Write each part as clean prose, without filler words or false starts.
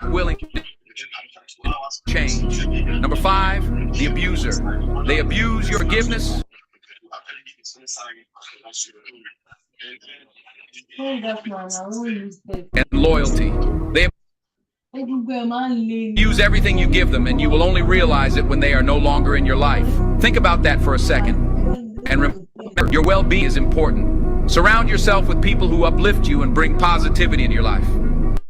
willing to change. Number 5, the abuser. They abuse your forgiveness and loyalty. They use everything you give them, and you will only realize it when they are no longer in your life. Think about that for a second. And remember, your well-being is important. Surround yourself with people who uplift you and bring positivity in your life.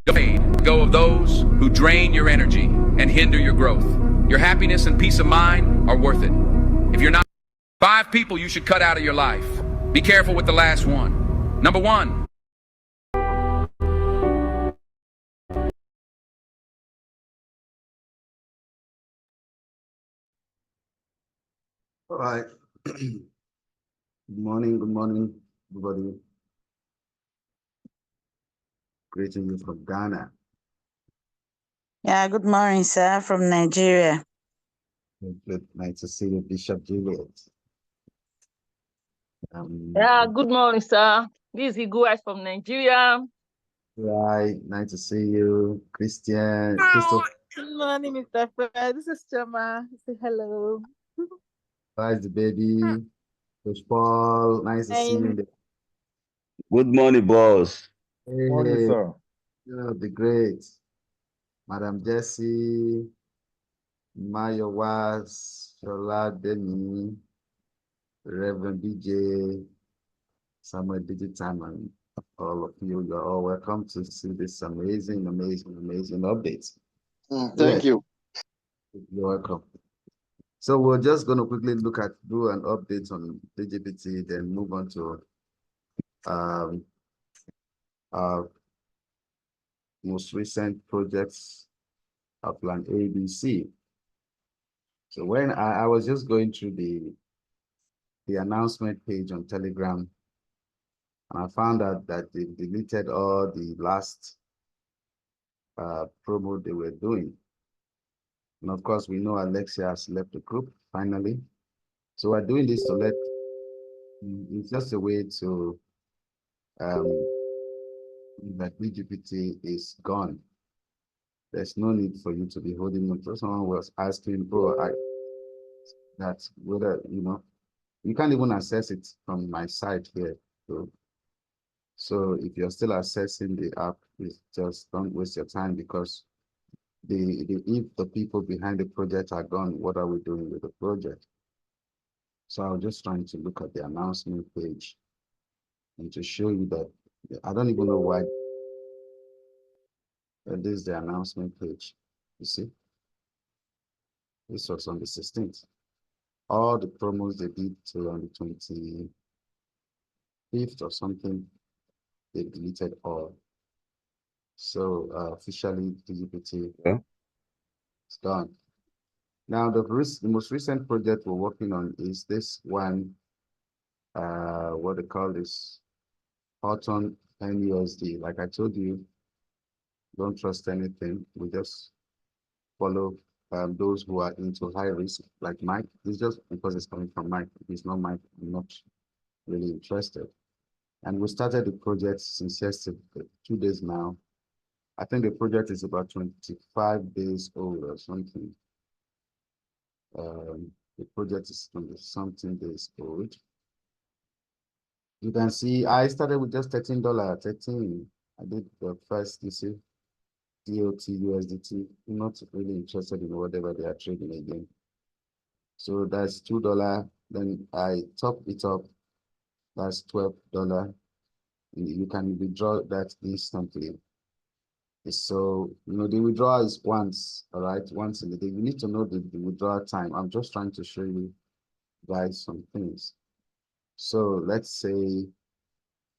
Don't go of those who drain your energy and hinder your growth. Your happiness and peace of mind are worth it. If you're not, 5 people you should cut out of your life. Be careful with the last one. Number 1. All right. Good morning, everybody. Greeting you from Ghana. Yeah, good morning, sir, from Nigeria. Good night to see you, Bishop Juliet. Yeah, good morning, sir. This is Igwe from Nigeria. Right, nice to see you, Christian. Good morning, Mr. Fred. This is Chama. Say hello. How's the baby? Coach Paul, nice to see you. Good morning, boss. Hey, Morning, sir. the great Madam Jessie, Mayo Was, Shola Deni, Reverend BJ, Samuel Digital, and all of you. You're all welcome to see this amazing updates. Thank you. You're welcome. So we're just going to quickly do an update on DGPT, then move on to our most recent projects of Plan ABC. So when I was just going through the announcement page on Telegram, and I found out that they deleted all the last promo they were doing. And of course, we know Alexia has left the group finally. So we're doing this to it's just a way to, that DGPT is gone. There's no need for you to be holding on. So someone was asking, that whether, you can't even access it from my site here. So if you're still accessing the app, just don't waste your time, because if the people behind the project are gone, what are we doing with the project? So I was just trying to look at the announcement page and to show you that I don't even know why this is the announcement page. You see, this was on the 16th. All the promos they did till on the 25th or something, they deleted all. So officially, DGPT is gone. Now, the most recent project we're working on is this one, what they call this, Houghton NUSD. Like I told you, don't trust anything. We just follow those who are into high risk, like Mike. It's just because it's coming from Mike. If it's not Mike, I'm not really interested. And we started the project since yesterday, 2 days now. I think the project is about 25 days old or something. The project is 20-something days old. You can see I started with just $13. 13. I did the first, you see, DOT, USDT. I'm not really interested in whatever they are trading again. So that's $2. Then I top it up. That's $12. You can withdraw that instantly. So, the withdrawal is once, all right, once in a day. You need to know the withdrawal time. I'm just trying to show you guys some things. So let's say,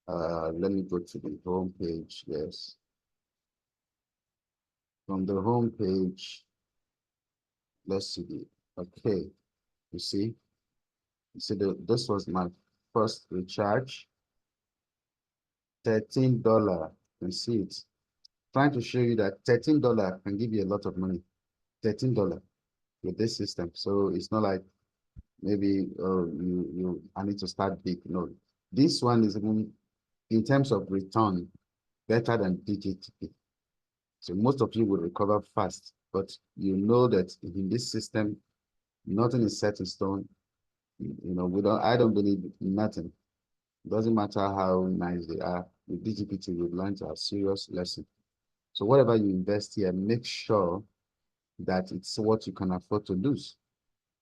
let me go to the home page. Yes. From the home page, let's see. Okay. You see this was my first recharge. $13. You can see it. Trying to show you that $13 can give you a lot of money. $13 with this system. So it's not like maybe I need to start big. No, this one is even in terms of return better than DGPT. So most of you will recover fast, but you know that in this system, nothing is set in stone. You know, I don't believe in nothing. It doesn't matter how nice they are. With DGPT, we've learned a serious lesson. So whatever you invest here, make sure that it's what you can afford to lose.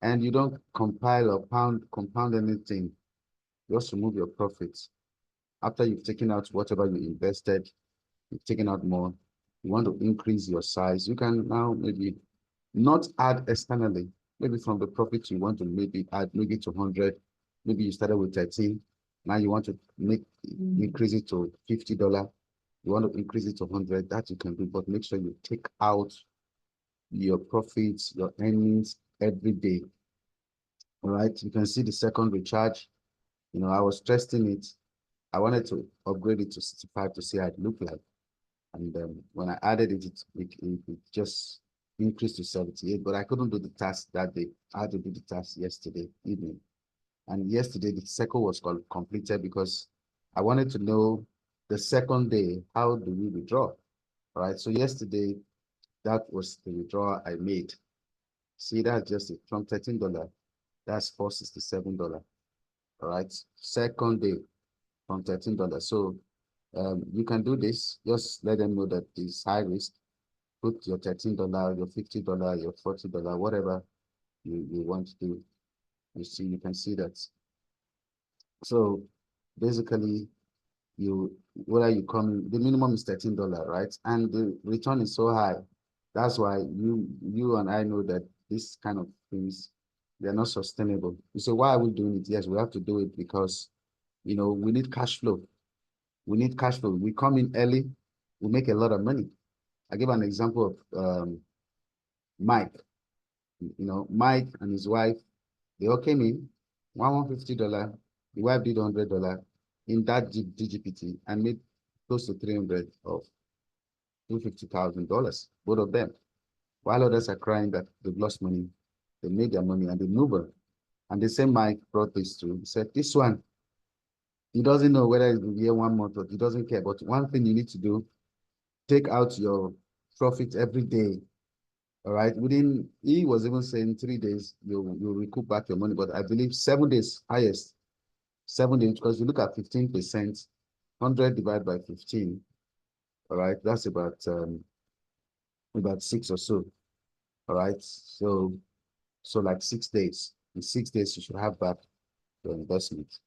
And you don't compile or compound anything. Just remove your profits. After you've taken out whatever you invested, you've taken out more, you want to increase your size, you can now maybe not add externally. Maybe from the profit you want to maybe add maybe to 100. Maybe you started with 13. Now you want to increase it to $50. You want to increase it to 100. That you can do, but make sure you take out your profits, your earnings every day. All right. You can see the second recharge. You know, I was testing it. I wanted to upgrade it to 65 to see how it looked like. And when I added it, it just increased to 78, but I couldn't do the task that day. I had to do the task yesterday evening. And yesterday, the second was completed because I wanted to know the second day, how do we withdraw? All right. So yesterday, that was the withdrawal I made. See, that's just it from $13. That's $467. All right. Second day from $13. So you can do this. Just let them know that it's high risk. Put your $13, your $50, your $40, whatever you want to do. You see, you can see that. So basically, whether you come, the minimum is $13, right? And the return is so high. That's why you and I know that this kind of things, they're not sustainable. You say, why are we doing it? Yes, we have to do it because, you know, we need cash flow. We need cash flow. We come in early, we make a lot of money. I give an example of Mike. You know, Mike and his wife, they all came in, $150. The wife did $100 in that DGPT and made close to 300 of $250,000, both of them. While others are crying that they've lost money, they made their money and they move on. And the same Mike brought this to, he said, this one, he doesn't know whether it will be here 1 month or he doesn't care. But one thing you need to do, take out your profit every day. All right. He was even saying 3 days, you'll recoup back your money. But I believe 7 days highest. 7 days, because you look at 15%, 100 divided by 15. All right. That's about 6 or so. All right. So like 6 days. In 6 days, you should have back your investment.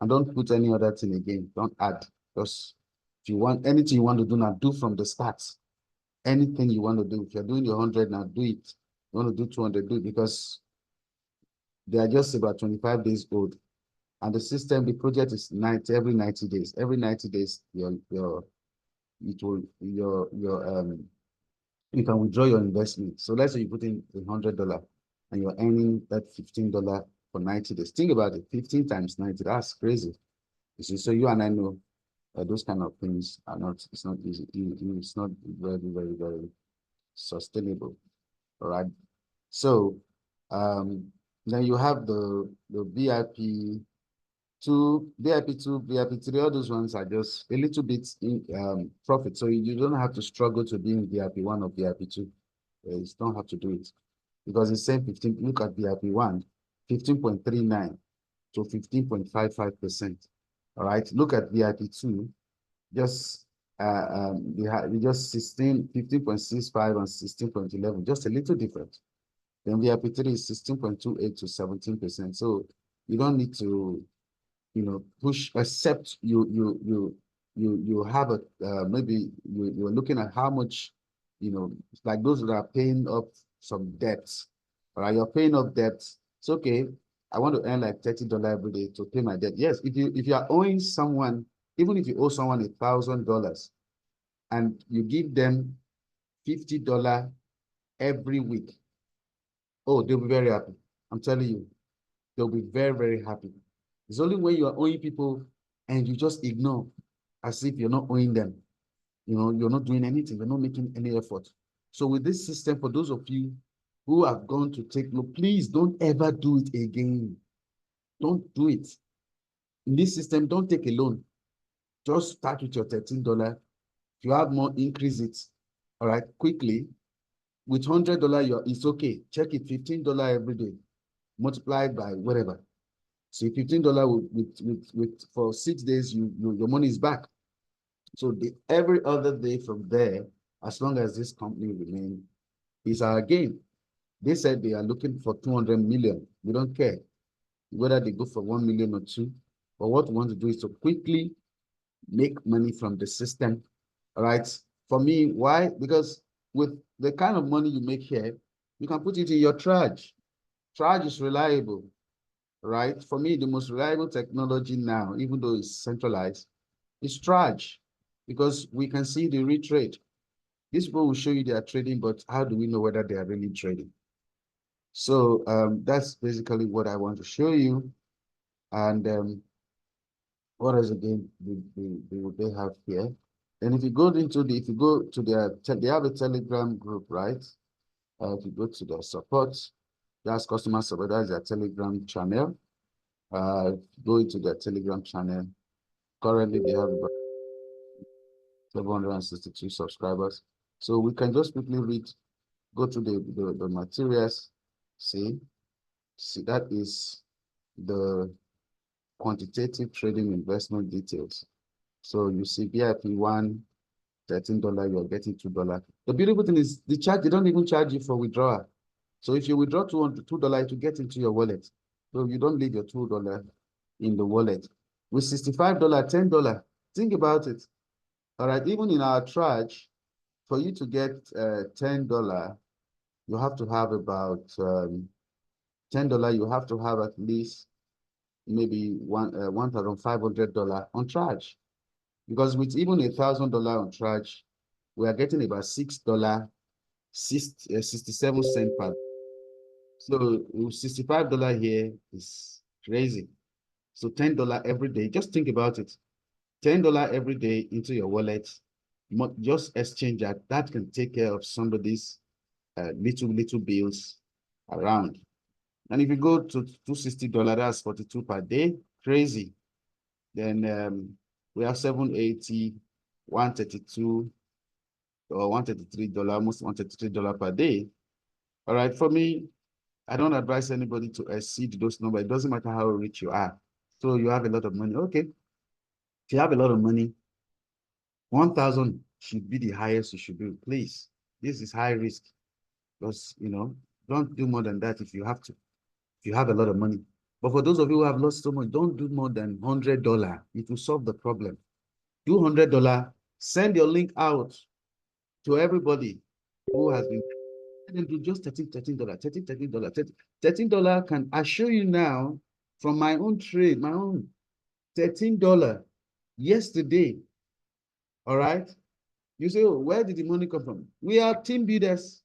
And don't put any other thing again. Don't add. Just if you want anything you want to do now, do from the start. Anything you want to do. If you're doing your 100 now, do it. You want to do 200, do it, because they are just about 25 days old. And the system, the project is every 90 days. Every 90 days, you can withdraw your investment. So let's say you put in $100 and you're earning that $15 for 90 days. Think about it, 15 times 90, that's crazy. You see, so you and I know those kind of things are not, it's not easy. It's not very, very, very sustainable. All right. So then you have the VIP 2, VIP 2, VIP 3, all those ones are just a little bit in profit. So you don't have to struggle to be in VIP 1 or VIP 2. You don't have to do it because it's same 15. Look at VIP 1, 15.39 to 15.55%. All right. Look at VIP 2, just just 15.65 and 16.11, just a little different. Then VIP 3 is 16.28 to 17%. So you don't need to, you know, push, except you have a maybe you're looking at how much, you know, like those that are paying up some debts. All right, you're paying up debts. It's okay. I want to earn like $30 every day to pay my debt. Yes, if you are owing someone, even if you owe someone $1,000 and you give them $50 every week, oh, they'll be very happy. I'm telling you, they'll be very, very happy. It's only when you are owing people and you just ignore as if you're not owing them. You know, you're not doing anything, you're not making any effort. So with this system, for those of you who have gone to take loan, please don't ever do it again. Don't do it. In this system, don't take a loan. Just start with your $13. If you have more, increase it. All right, quickly. With $100, it's okay. Check it, $15 every day, multiplied by whatever. So $15 with for 6 days, your money is back. So every other day from there, as long as this company remain, is our gain. They said they are looking for 200 million. We don't care whether they go for 1 million or two. But what we want to do is to quickly make money from the system. All right. For me, why? Because with the kind of money you make here, you can put it in your Traj. Traj is reliable, right? For me, the most reliable technology now, even though it's centralized, is Traj, because we can see the retrade. These people will show you they are trading, but how do we know whether they are really trading? So that's basically what I want to show you. And what else again they have here? And if you go into if you go to they have a Telegram group, right? If you go to their support, that's customer support, that's their Telegram channel. Go into their Telegram channel. Currently, they have about 762 subscribers. So we can just quickly go to the materials. See, that is the quantitative trading investment details. So you see VIP1, $13, you're getting $2. The beautiful thing is they don't even charge you for withdrawal. So if you withdraw $2 to get into your wallet, so you don't leave your $2 in the wallet. With $65, $10, think about it. All right, even in our Traj, for you to get $10, you have to have about $10, you have to have at least maybe $1,500 on Traj. Because with even $1,000 on Traj, we are getting about $6, 67 cents per. So $65 here is crazy. So $10 every day. Just think about it. $10 every day into your wallet. Just exchange that. That can take care of somebody's little bills around. And if you go to $260, that's 42 per day. Crazy. Then we have 780, 132 or $133, almost $133 per day. All right, for me, I don't advise anybody to exceed those numbers. It doesn't matter how rich you are. So you have a lot of money. Okay. If you have a lot of money, 1,000 should be the highest you should do. Please. This is high risk. Because, don't do more than that if you have to. If you have a lot of money. But for those of you who have lost so much, don't do more than $100. It will solve the problem. Do $100. Send your link out to everybody who has been. And do just $13 can assure you now from my own trade, my own $13 yesterday. All right. You say, oh, where did the money come from? We are team builders.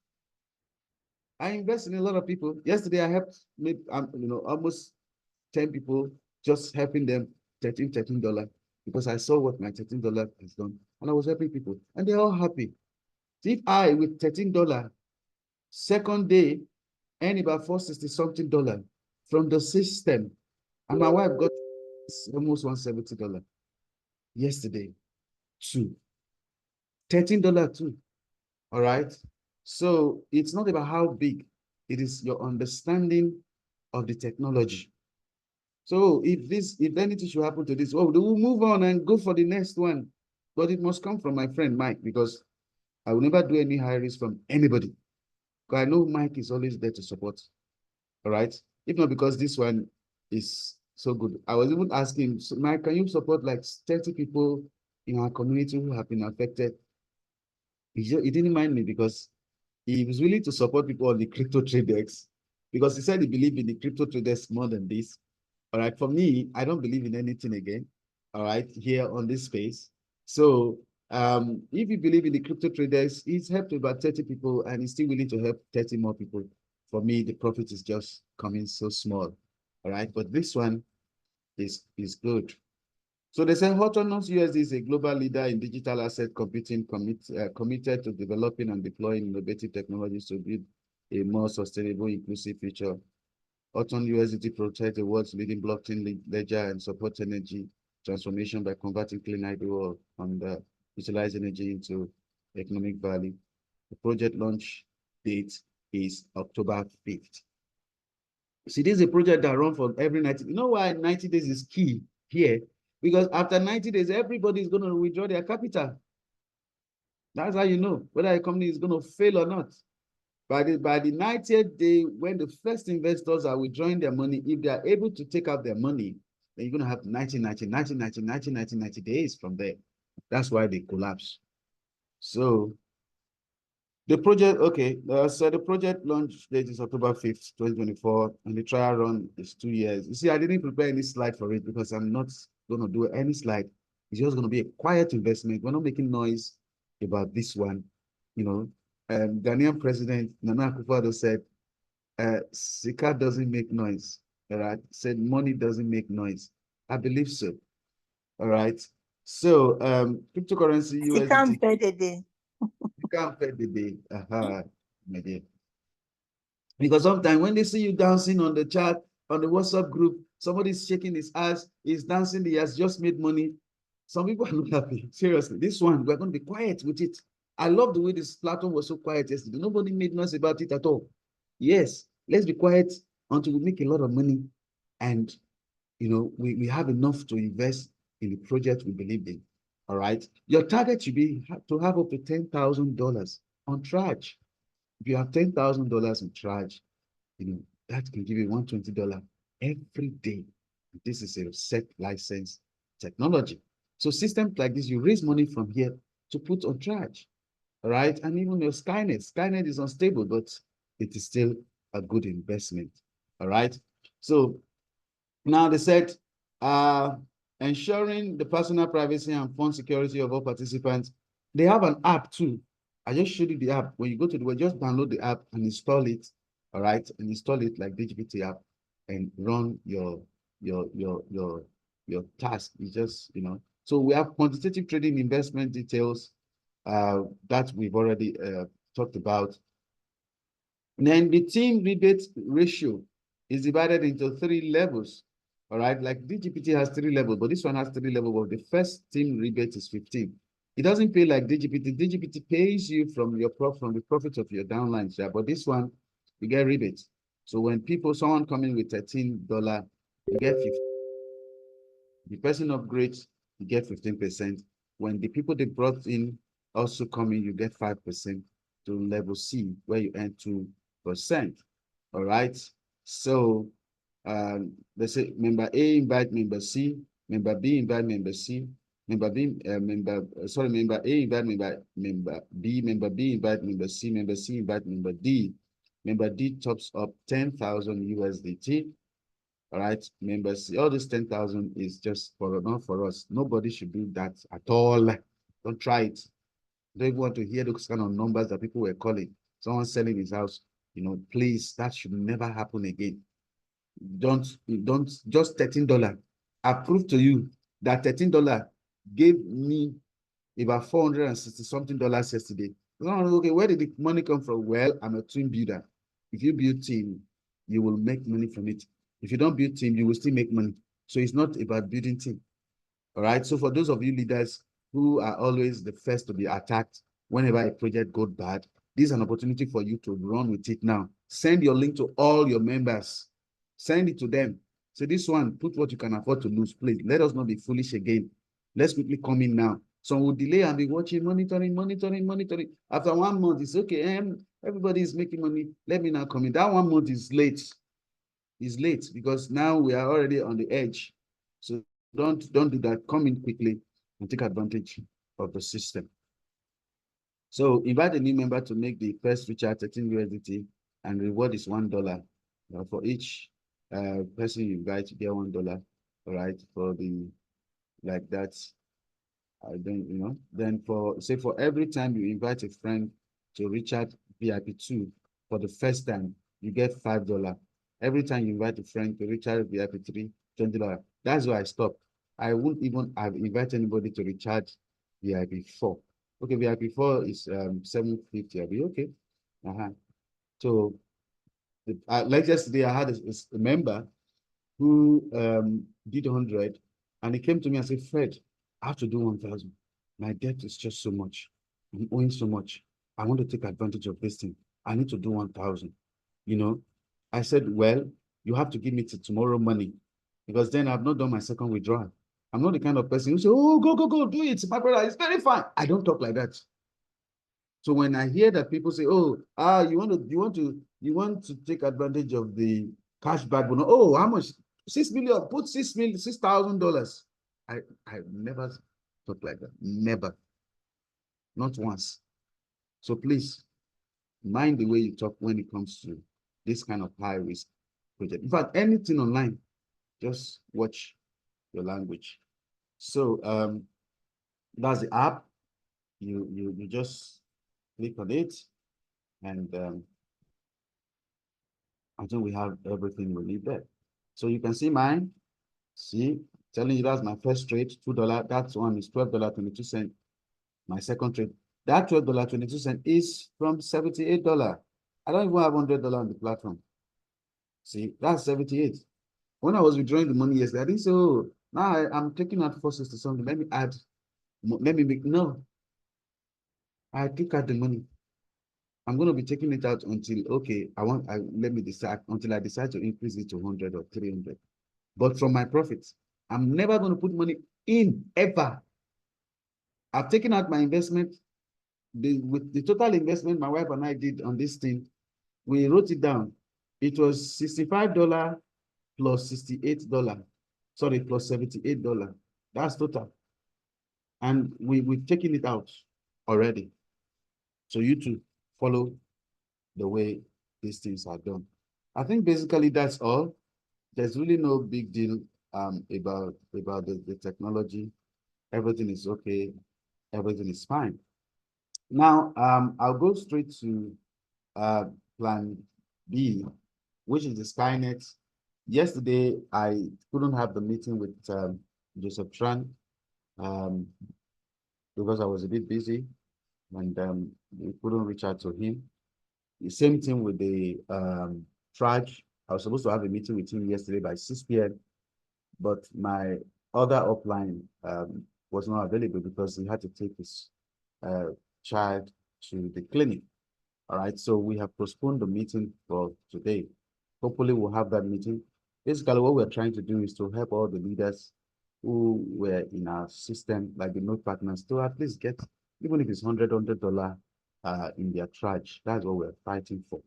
I invest in a lot of people. Yesterday, I helped maybe, almost 10 people, just helping them $13 because I saw what my $13 has done. And I was helping people and they're all happy. So if I, with $13, second day, earn about $460 something from the system, and my wife got almost $170 yesterday, too. $13 too. All right. So it's not about how big, it is your understanding of the technology. So if anything should happen to this, oh, we'll move on and go for the next one. But it must come from my friend Mike, because I will never do any high risk from anybody. Because I know Mike is always there to support. All right. If not because this one is so good. I was even asking, so Mike, can you support like 30 people in our community who have been affected? He didn't mind me because he was willing to support people on the crypto traders because he said he believed in the crypto traders more than this. All right. For me, I don't believe in anything again. All right. Here on this space. So if you believe in the crypto traders, he's helped about 30 people and he's still willing to help 30 more people. For me, the profit is just coming so small. All right. But this one is good. So they say Autonomous USD is a global leader in digital asset computing, committed to developing and deploying innovative technologies to build a more sustainable, inclusive future. Autonomous USD protects the world's leading blockchain ledger and supports energy transformation by converting clean hydro and utilized energy into economic value. The project launch date is October 5th. See, this is a project that runs for every 90. You know why 90 days is key here? Because after 90 days, everybody is going to withdraw their capital. That's how you know whether a company is going to fail or not. By the 90th day, when the first investors are withdrawing their money, if they are able to take out their money, then you're going to have 90 days from there. That's why they collapse. So the project, okay, so the project launch date is October 5th, 2024, and the trial run is 2 years. You see, I didn't prepare any slide for it because I'm not going to do any slide. It's just going to be a quiet investment. We're not making noise about this one. You know, Ghanaian President Nana Akufo-Addo said, Sika doesn't make noise. All right, said money doesn't make noise. I believe so. All right. So cryptocurrency You can't USDT. pay the day. You can't pay the day. My dear. Because sometimes when they see you dancing on the chat, on the WhatsApp group, somebody's shaking his ass, he's dancing, he has just made money. Some people are not happy. Seriously, this one, we're going to be quiet with it. I love the way this platform was so quiet yesterday. Nobody made noise about it at all. Yes, let's be quiet until we make a lot of money. And, you know, we have enough to invest in the project we believe in. All right. Your target should be to have up to $10,000 on charge. If you have $10,000 in charge, you know, that can give you $120 every day. This is a set license technology. So systems like this, you raise money from here to put on charge. All right. And even your Skynet is unstable, but it is still a good investment. All right. So now they said, ensuring the personal privacy and fund security of all participants. They have an app too. I just showed you the app. When you go to the web, just download the app and install it. All right, and install it like DGPT app and run your task. It's just, you know. So we have quantitative trading investment details that we've already talked about. And then the team rebate ratio is divided into 3 levels. All right, like DGPT has 3 levels, but this one has 3 levels. Well, the first team rebate is 15. It doesn't pay like DGPT. DGPT pays you from the profit of your downline share, but this one you get rebates. So when someone coming with $13, you get 50. The person upgrades, you get 15%. When the people they brought in also come in, you get 5% to level C, where you earn 2%. All right. So they say member A invite member C, member B invite member C, member B member A invite member B, member B invite member C, member C invite member D. Member D tops up 10,000 USDT. All right, members, all this 10,000 is just not for us. Nobody should do that at all. Don't try it. Don't even want to hear those kind of numbers that people were calling. Someone selling his house, you know, please, that should never happen again. Don't just $13. I prove to you that $13 gave me about $460 something yesterday. Okay, where did the money come from? Well, I'm a team builder. If you build team, you will make money from it. If you don't build team, you will still make money. So it's not about building team. All right. So for those of you leaders who are always the first to be attacked whenever a project goes bad, this is an opportunity for you to run with it now. Send your link to all your members. Send it to them. So this one, put what you can afford to lose, please. Let us not be foolish again. Let's quickly come in now. Some will delay and be watching, monitoring. After 1 month, it's okay. Everybody is making money. Let me now come in. That 1 month is late. It's late because now we are already on the edge. So don't do that. Come in quickly and take advantage of the system. So invite a new member to make the first recharge 13 USDT and reward is $1 for each person you invite. You get $1. All right, for the like that. I don't, you know. Then for every time you invite a friend to recharge VIP2 for the first time, you get $5. Every time you invite a friend to recharge VIP3, $20. That's why I stopped. I won't even have invited anybody to recharge VIP4. Okay, VIP4 is $750. I'll be okay. So like yesterday, I had a member who did 100, and he came to me and said, Fred, I have to do 1,000. My debt is just so much. I'm owing so much. I want to take advantage of this thing. I need to do 1,000. You know, I said, well, you have to give me till tomorrow money because then I've not done my second withdrawal. I'm not the kind of person who say, oh, go, do it. My brother, it's very fine. I don't talk like that. So when I hear that people say, oh, you want to take advantage of the cashback bonus. Oh, how much? 6 million, put $6,000. I never talk like that. Never. Not once. So please mind the way you talk when it comes to this kind of high risk project. In fact, anything online, just watch your language. So that's the app. You just click on it, and I think we have everything we need there. So you can see mine. See, telling you that's my first trade, $2. That one is $12.22. My second trade, that $12.22 is from $78. I don't even have $100 on the platform. See, that's 78. When I was withdrawing the money yesterday, I didn't say, oh, now I'm taking out 460 something. Let me add, let me make, no. I took out the money. I'm going to be taking it out until, okay, let me decide, until I decide to increase it to 100 or 300. But from my profits, I'm never going to put money in ever. I've taken out my investment. With the total investment my wife and I did on this thing, we wrote it down. It was $65 plus $68. Sorry, plus $78. That's total. And we've taken it out already. So you too follow the way these things are done. I think basically that's all. There's really no big deal about the technology. Everything is okay. Everything is fine. Now, I'll go straight to plan B, which is the Skynet. Yesterday, I couldn't have the meeting with Joseph Tran because I was a bit busy and we couldn't reach out to him. The same thing with the Traj. I was supposed to have a meeting with him yesterday by 6 p.m., but my other upline was not available because he had to take his child to the clinic. All right, so we have postponed the meeting for today. Hopefully we'll have that meeting. Basically, what we're trying to do is to help all the leaders who were in our system, like the node partners, to at least get, even if it's $100 in their Traj. That's what we're fighting for.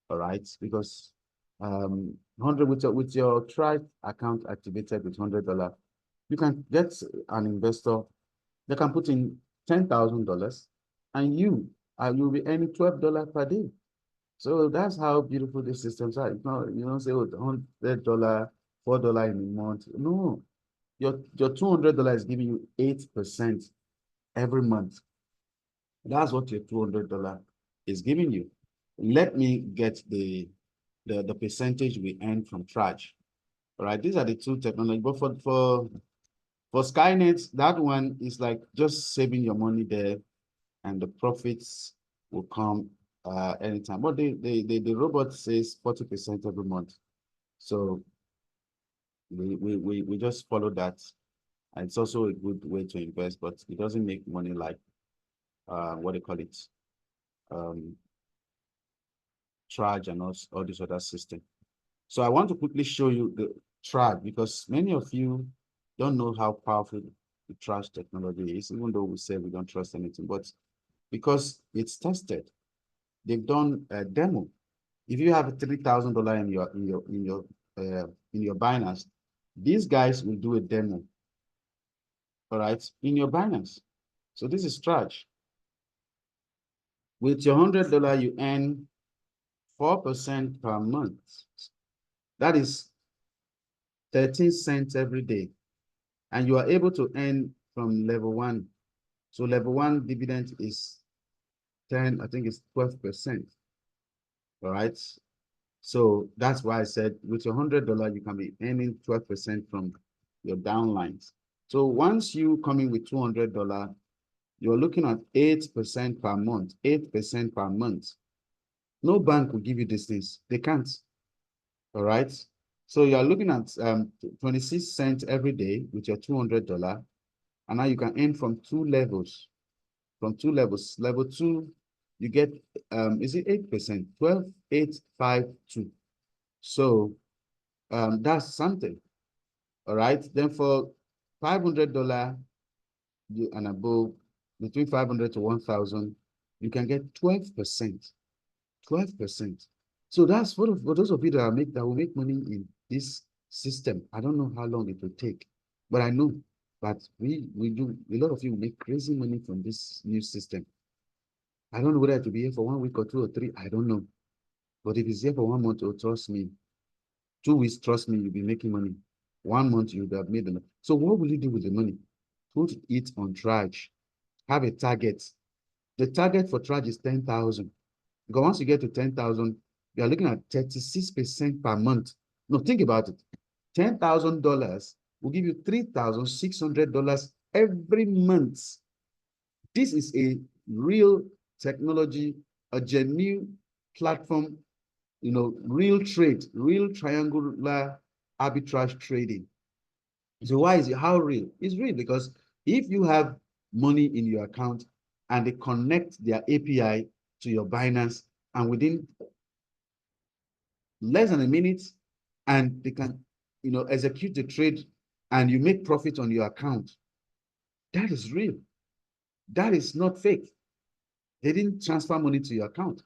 All right, because 100 with your Traj account activated with $100, you can get an investor that can put in $10,000, and you'll be earning $12 per day. So that's how beautiful these systems are. It's not, you don't say, oh, $100, $4 in a month. No, your $200 is giving you 8% every month. That's what your $200 is giving you. Let me get the percentage we earn from Traj. All right, these are the two technologies. But for Skynet, that one is like just saving your money there, and the profits will come anytime. But the robot says 40% every month. So we just follow that. And it's also a good way to invest, but it doesn't make money like what do you call it? Traj and all this other system. So I want to quickly show you the Traj because many of you don't know how powerful the Traj technology is, even though we say we don't trust anything, but because it's tested. They've done a demo. If you have $3,000 in your Binance, these guys will do a demo. All right, in your Binance. So this is Traj. With your $100, you earn 4% per month. That is 13 cents every day. And you are able to earn from level 1. So level 1 dividend is 10, I think it's 12%. All right. So that's why I said with your $100, you can be earning 12% from your downlines. So once you come in with $200, you're looking at 8% per month, 8% per month. No bank will give you these things. They can't. All right. So you're looking at 26 cents every day with your $200. And now you can earn from two levels. Level 2 you get, is it 8%? 12,852. So that's something. All right. Then for $500 and above, between 500 to 1,000, you can get 12%. 12%. So that's for those of you that will make money in this system. I don't know how long it will take, but I know that we do, a lot of you make crazy money from this new system. I don't know whether it will be here for 1 week or 2 or 3. I don't know. But if it's here for 1 month, oh, trust me, 2 weeks, trust me, you'll be making money. 1 month, you would have made enough. So what will you do with the money? Put it on Traj. Have a target. The target for Traj is 10,000. Because once you get to 10,000, you are looking at 36% per month. No, think about it. $10,000 will give you $3,600 every month. This is a real technology, a genuine platform, real trade, real triangular arbitrage trading. So why is it, how real? It's real because if you have money in your account and they connect their API to your Binance, and within less than a minute, and they can, execute the trade, and you make profit on your account, that is real. That is not fake. They didn't transfer money to your account.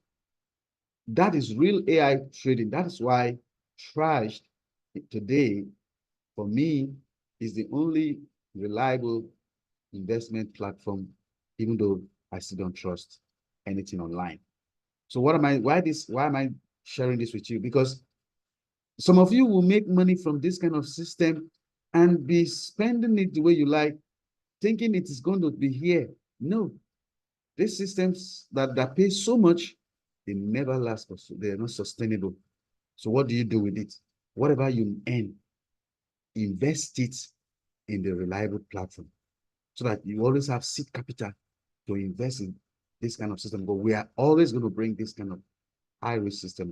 That is real AI trading. That is why Trash today, for me, is the only reliable investment platform, even though I still don't trust anything online. So why am I sharing this with you? Because some of you will make money from this kind of system and be spending it the way you like, thinking it is going to be here. No, these systems that pay so much, they never last. They are not sustainable. So what do you do with it? Whatever you earn, invest it in the reliable platform so that you always have seed capital to invest in this kind of system. But we are always going to bring this kind of high-risk system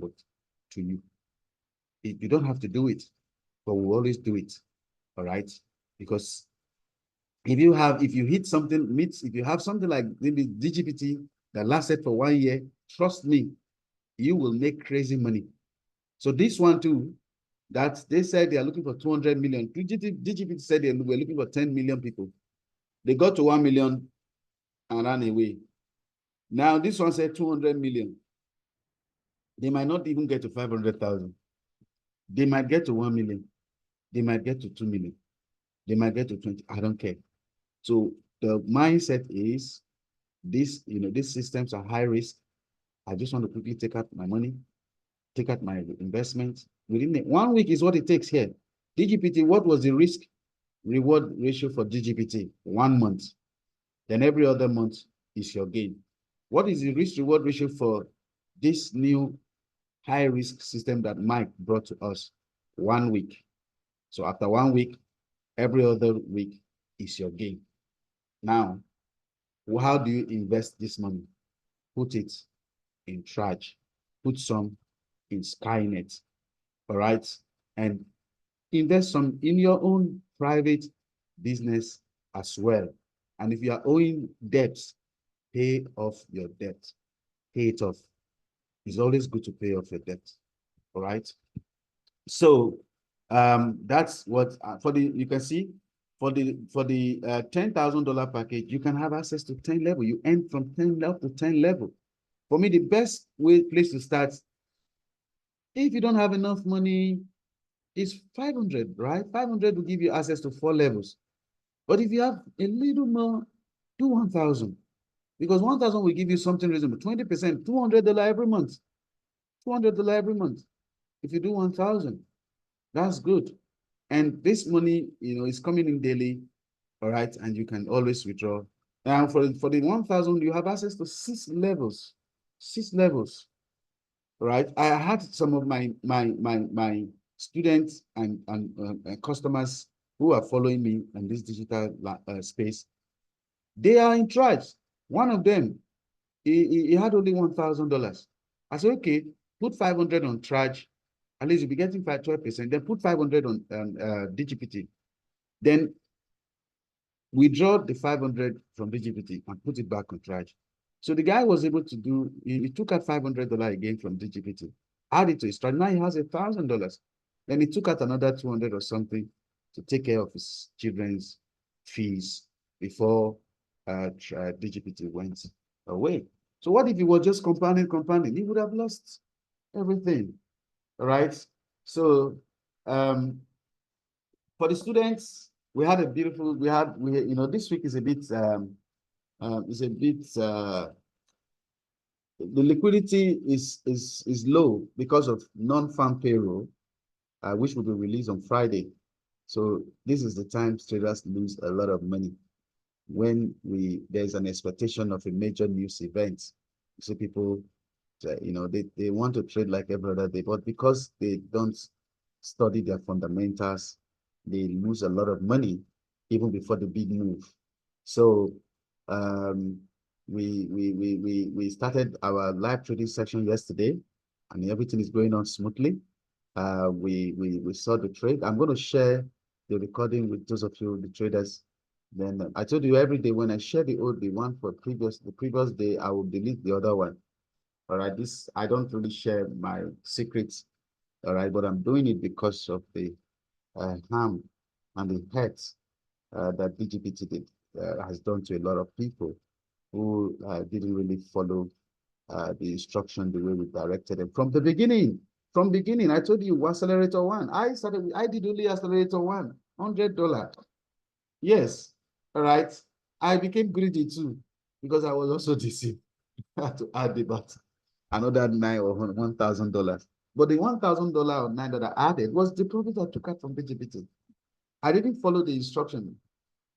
to you. You don't have to do it, but we'll always do it. All right? Because if you have something like maybe DGPT that lasted for 1 year, trust me, you will make crazy money. So this one too, that they said they are looking for 200 million. DGPT said they were looking for 10 million people. They got to 1 million and ran away. Now this one said 200 million. They might not even get to 500,000. They might get to 1 million. They might get to 2 million. They might get to 20. I don't care. So the mindset is these systems are high risk. I just want to quickly take out my money, take out my investment. Within 1 week is what it takes here. DGPT, what was the risk reward ratio for DGPT? 1 month. Then every other month is your gain. What is the risk reward ratio for this new high risk system that Mike brought to us? 1 week. So after 1 week, every other week is your gain. Now, how do you invest this money? Put it in Traj, put some in Skynet, all right? And invest some in your own private business as well. And if you are owing debts, pay off your debt. Pay it off. It's always good to pay off your debt, all right? So that's what you can see for the $10,000 package, you can have access to 10 level. You earn from 10 up to 10 level. For me, the best place to start, if you don't have enough money, is 500, right? 500 will give you access to 4 levels. But if you have a little more, do 1,000, because 1,000 will give you something reasonable. 20%, $200 every month. $200 every month. If you do 1,000, that's good. And this money, is coming in daily, all right, and you can always withdraw. Now, for the 1,000, you have access to 6 levels. 6 levels, right? I had some of my students and customers who are following me in this digital space. They are in Traj. One of them, he had only $1,000. I said, okay, put 500 on Traj. At least you'll be getting 12%. Then put 500 on DGPT. Then withdraw the 500 from DGPT and put it back on Traj. So the guy was able to do, he took out $500 again from DGPT, added it to his strategy. Now he has $1,000. Then he took out another 200 or something to take care of his children's fees before DGPT went away. So what if he was just compounding? He would have lost everything. All right. So for the students, we had a beautiful, this week is a bit the liquidity is low because of non-farm payroll, which will be released on Friday. So this is the time traders lose a lot of money when there's an expectation of a major news event. You see people, they want to trade like every other day, but because they don't study their fundamentals, they lose a lot of money even before the big move. So we started our live trading session yesterday, and everything is going on smoothly. We saw the trade. I'm going to share the recording with those of you, the traders. Then I told you every day when I share the one for the previous day, I will delete the other one. All right, I don't really share my secrets. All right, but I'm doing it because of the harm and the hurt that DGPT has done to a lot of people who didn't really follow the instruction the way we directed them from the beginning. From beginning, I told you accelerator one. I did only accelerator one, $100. Yes, all right. I became greedy too because I was also deceived. I had to add about another $9 or $1,000. But the $1,000 or $9 that I added was the profit I took out from DGPT. I didn't follow the instruction.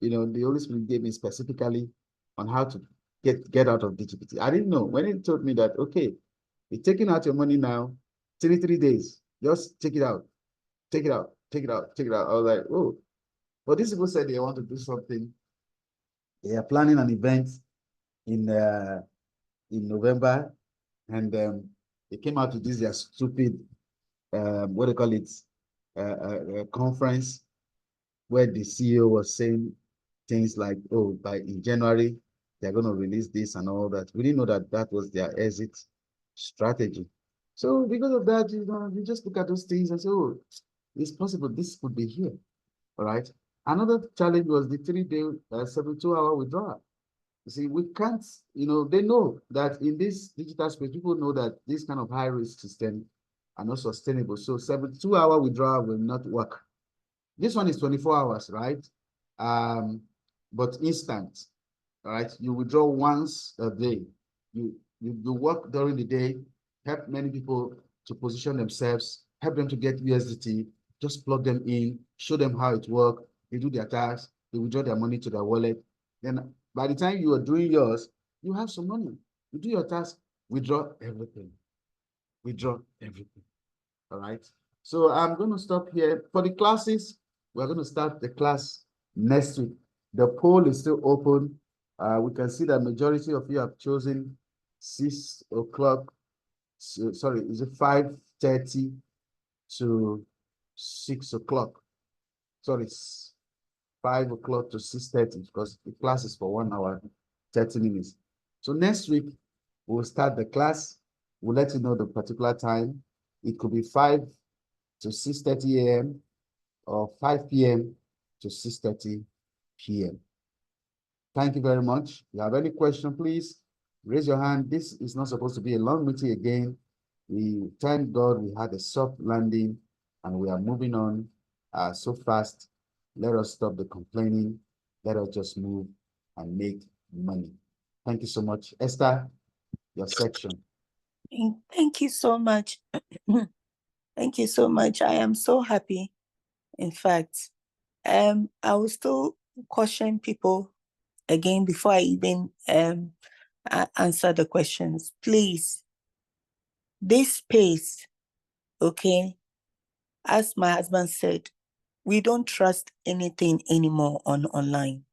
The Holy Spirit gave me specifically on how to get out of DGPT. I didn't know. When it told me that, okay, you're taking out your money now, 3 days, just take it out, take it out, take it out, take it out. I was like, oh, but these people said they want to do something. They are planning an event in November, and they came out with this their stupid, what do you call it, conference where the CEO was saying things like, oh, in January, they're going to release this and all that. We didn't know that that was their exit strategy. So because of that, you just look at those things and say, oh, it's possible this could be here. All right. Another challenge was the 3-day, 72-hour withdrawal. You see, we can't, they know that in this digital space, people know that this kind of high risk system are not sustainable. So 72-hour withdrawal will not work. This one is 24 hours, right? But instant, all right? You withdraw once a day. You work during the day, help many people to position themselves, help them to get USDT, just plug them in, show them how it works. They do their tasks, they withdraw their money to their wallet. Then by the time you are doing yours, you have some money. You do your task, withdraw everything. Withdraw everything. All right. So I'm going to stop here. For the classes, we're going to start the class next week. The poll is still open. We can see that majority of you have chosen 6 o'clock. Sorry, is it 5:30 to 6 o'clock? Sorry, it's 5 o'clock to 6:30 because the class is for 1 hour, 30 minutes. So next week, we'll start the class. We'll let you know the particular time. It could be 5 to 6:30 a.m. or 5 p.m. to 6:30 p.m. Thank you very much. If you have any question, please raise your hand. This is not supposed to be a long meeting again. We thank God we had a soft landing and we are moving on so fast. Let us stop the complaining. Let us just move and make money. Thank you so much. Esther, your section. Thank you so much. Thank you so much. I am so happy. In fact, I will still caution people again before I even answer the questions. Please, this space, okay, as my husband said, we don't trust anything anymore online.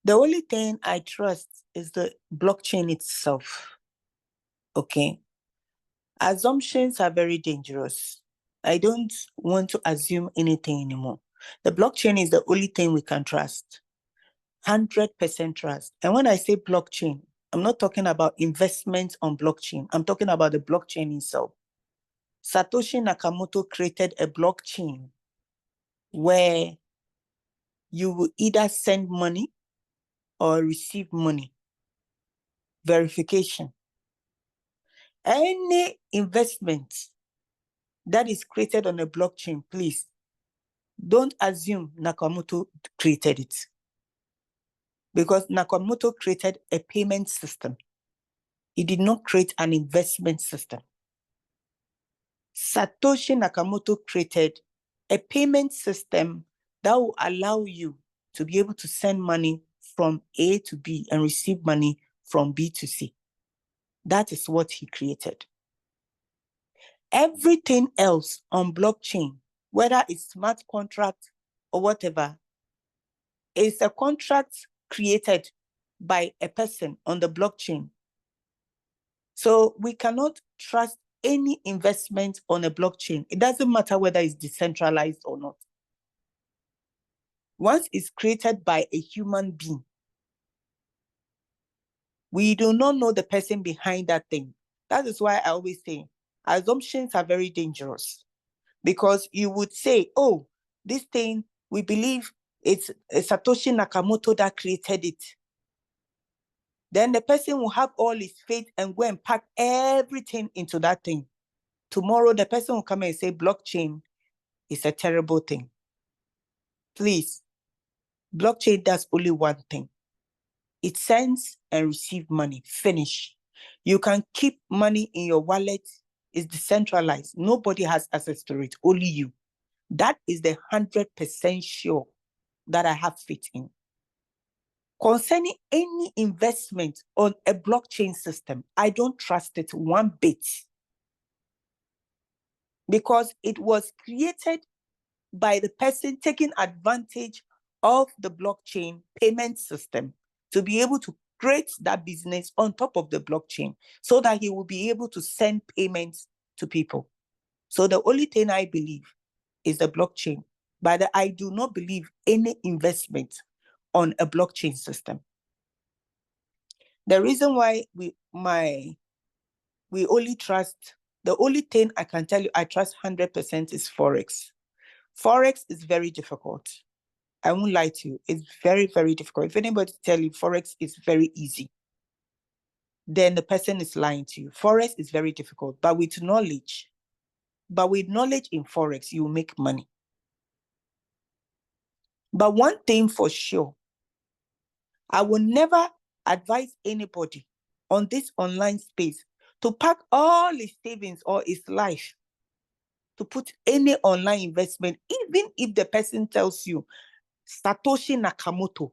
The only thing I trust is the blockchain itself, okay? Assumptions are very dangerous. I don't want to assume anything anymore. The blockchain is the only thing we can trust. 100% trust. And when I say blockchain, I'm not talking about investment on blockchain. I'm talking about the blockchain itself. Satoshi Nakamoto created a blockchain where you will either send money or receive money. Verification. Any investment that is created on a blockchain, please don't assume Nakamoto created it. Because Nakamoto created a payment system. He did not create an investment system. Satoshi Nakamoto created a payment system that will allow you to be able to send money from A to B and receive money from B to C. That is what he created. Everything else on blockchain, whether it's smart contract or whatever, is a contract created by a person on the blockchain. So we cannot trust any investment on a blockchain. It doesn't matter whether it's decentralized or not. Once it's created by a human being, we do not know the person behind that thing. That is why I always say assumptions are very dangerous, because you would say, oh, this thing, we believe it's Satoshi Nakamoto that created it. Then the person will have all his faith and go and pack everything into that thing. Tomorrow, the person will come and say, blockchain is a terrible thing. Please, blockchain does only one thing. It sends and receives money. Finish. You can keep money in your wallet. It's decentralized. Nobody has access to it, only you. That is the 100% sure that I have faith in. Concerning any investment on a blockchain system, I don't trust it one bit, because it was created by the person taking advantage of the blockchain payment system to be able to create that business on top of the blockchain so that he will be able to send payments to people. So the only thing I believe is the blockchain, but I do not believe any investment on a blockchain system. The reason why we only trust, the only thing I can tell you I trust 100% is Forex. Forex is very difficult. I won't lie to you. It's very, very difficult. If anybody tell you Forex is very easy, then the person is lying to you. Forex is very difficult, but with knowledge in Forex, you will make money. But one thing for sure, I will never advise anybody on this online space to pack all his savings or his life to put any online investment, even if the person tells you Satoshi Nakamoto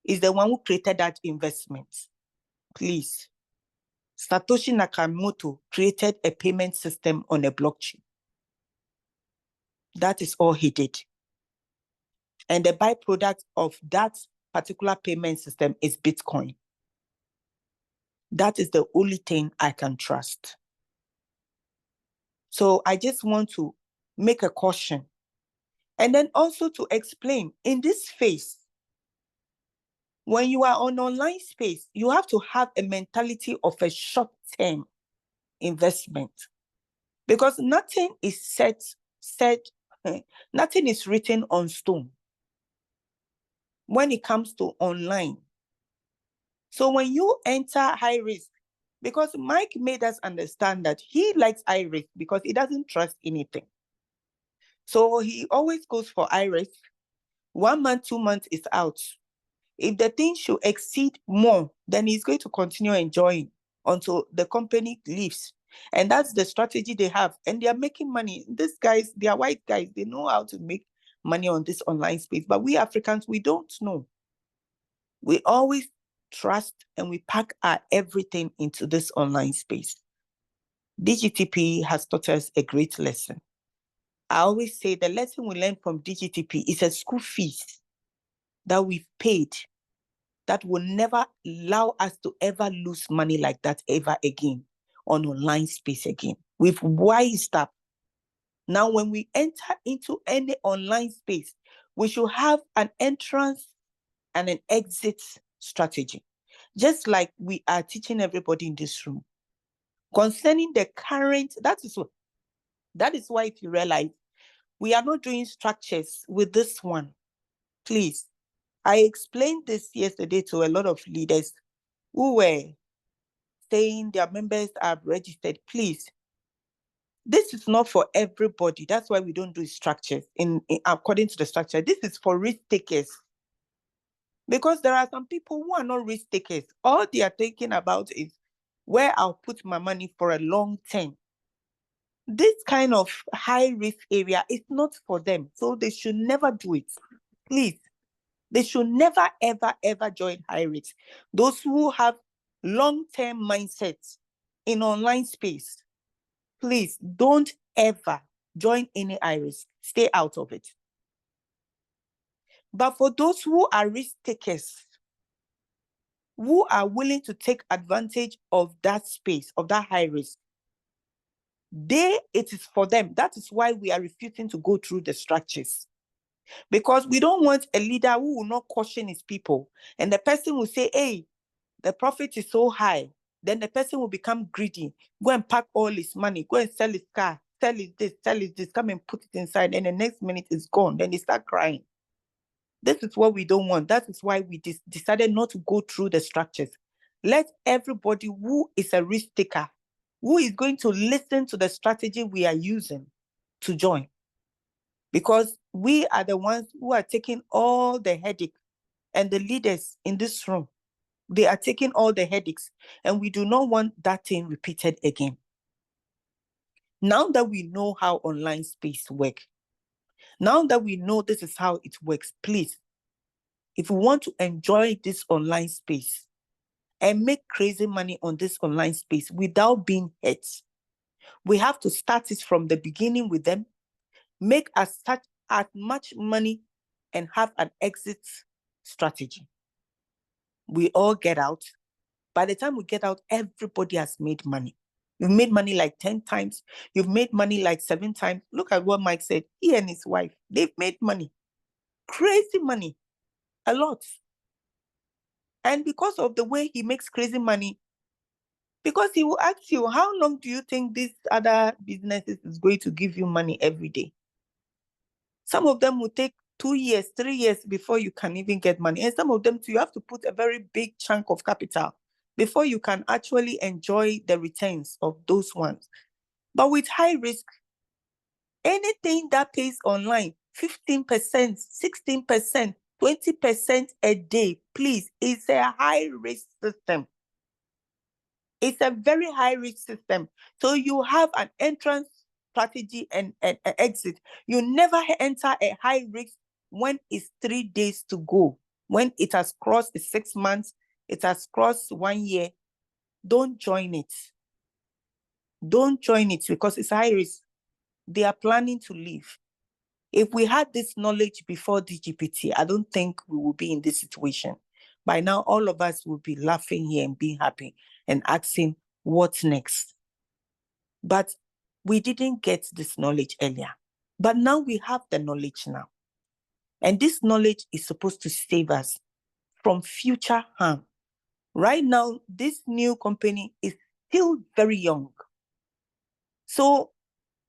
is the one who created that investment. Please, Satoshi Nakamoto created a payment system on a blockchain. That is all he did. And the byproduct of that particular payment system is Bitcoin. That is the only thing I can trust. So I just want to make a caution. And then also to explain, in this phase, when you are on online space, you have to have a mentality of a short-term investment, because nothing is nothing is written on stone when it comes to online. So when you enter high risk, because Mike made us understand that he likes high risk because he doesn't trust anything. So he always goes for high risk. 1 month, 2 months is out. If the thing should exceed more, then he's going to continue enjoying until the company leaves. And that's the strategy they have. And they are making money. These guys, they are white guys. They know how to make money on this online space. But we Africans, we don't know. We always trust and we pack our everything into this online space. DGTP has taught us a great lesson. I always say the lesson we learn from DGTP is a school fees that we've paid that will never allow us to ever lose money like that ever again on online space again. We've wised up. Now, when we enter into any online space, we should have an entrance and an exit strategy. just like we are teaching everybody in this room concerning the current. That is why, if you realize, we are not doing structures with this one. Please, I explained this yesterday to a lot of leaders who were saying their members are registered. Please, this is not for everybody. That's why we don't do structures in according to the structure. This is for risk takers. Because there are some people who are not risk takers. All they are thinking about is where I'll put my money for a long term. This kind of high risk area is not for them. So they should never do it. Please. They should never, ever, ever join high risk. Those who have long-term mindsets in online space, please don't ever join any high risk. Stay out of it. But for those who are risk takers, who are willing to take advantage of that space, of that high risk, it is for them. That is why we are refusing to go through the structures. Because we don't want a leader who will not caution his people. And the person will say, hey, the profit is so high. Then the person will become greedy. Go and pack all his money. Go and sell his car. Sell his this. Come and put it inside. And the next minute it's gone. Then they start crying. This is what we don't want. That is why we decided not to go through the structures. Let everybody who is a risk taker, who is going to listen to the strategy we are using, to join. Because we are the ones who are taking all the headache, and the leaders in this room, they are taking all the headaches, and we do not want that thing repeated again. Now that we know how online space works, now that we know this is how it works, please, if we want to enjoy this online space and make crazy money on this online space without being hurt, we have to start it from the beginning with them, make as much money, and have an exit strategy. We all get out. By the time we get out, everybody has made money. You've made money like 10 times. You've made money like 7 times. Look at what Mike said. He and his wife, they've made money. Crazy money. A lot. And because of the way he makes crazy money, because he will ask you, how long do you think this other businesses is going to give you money every day? Some of them will take 2 years, 3 years before you can even get money. And some of them too, you have to put a very big chunk of capital before you can actually enjoy the returns of those ones. But with high risk, anything that pays online, 15%, 16%, 20% a day, please, it's a high risk system. It's a very high risk system. So you have an entrance strategy and an exit. You never enter a high risk when it's 3 days to go. When it has crossed 6 months, it has crossed 1 year. Don't join it. Don't join it because it's high risk. They are planning to leave. If we had this knowledge before DGPT, I don't think we would be in this situation. By now, all of us will be laughing here and being happy and asking, what's next? But we didn't get this knowledge earlier. But now we have the knowledge now. And this knowledge is supposed to save us from future harm. Right now, this new company is still very young. So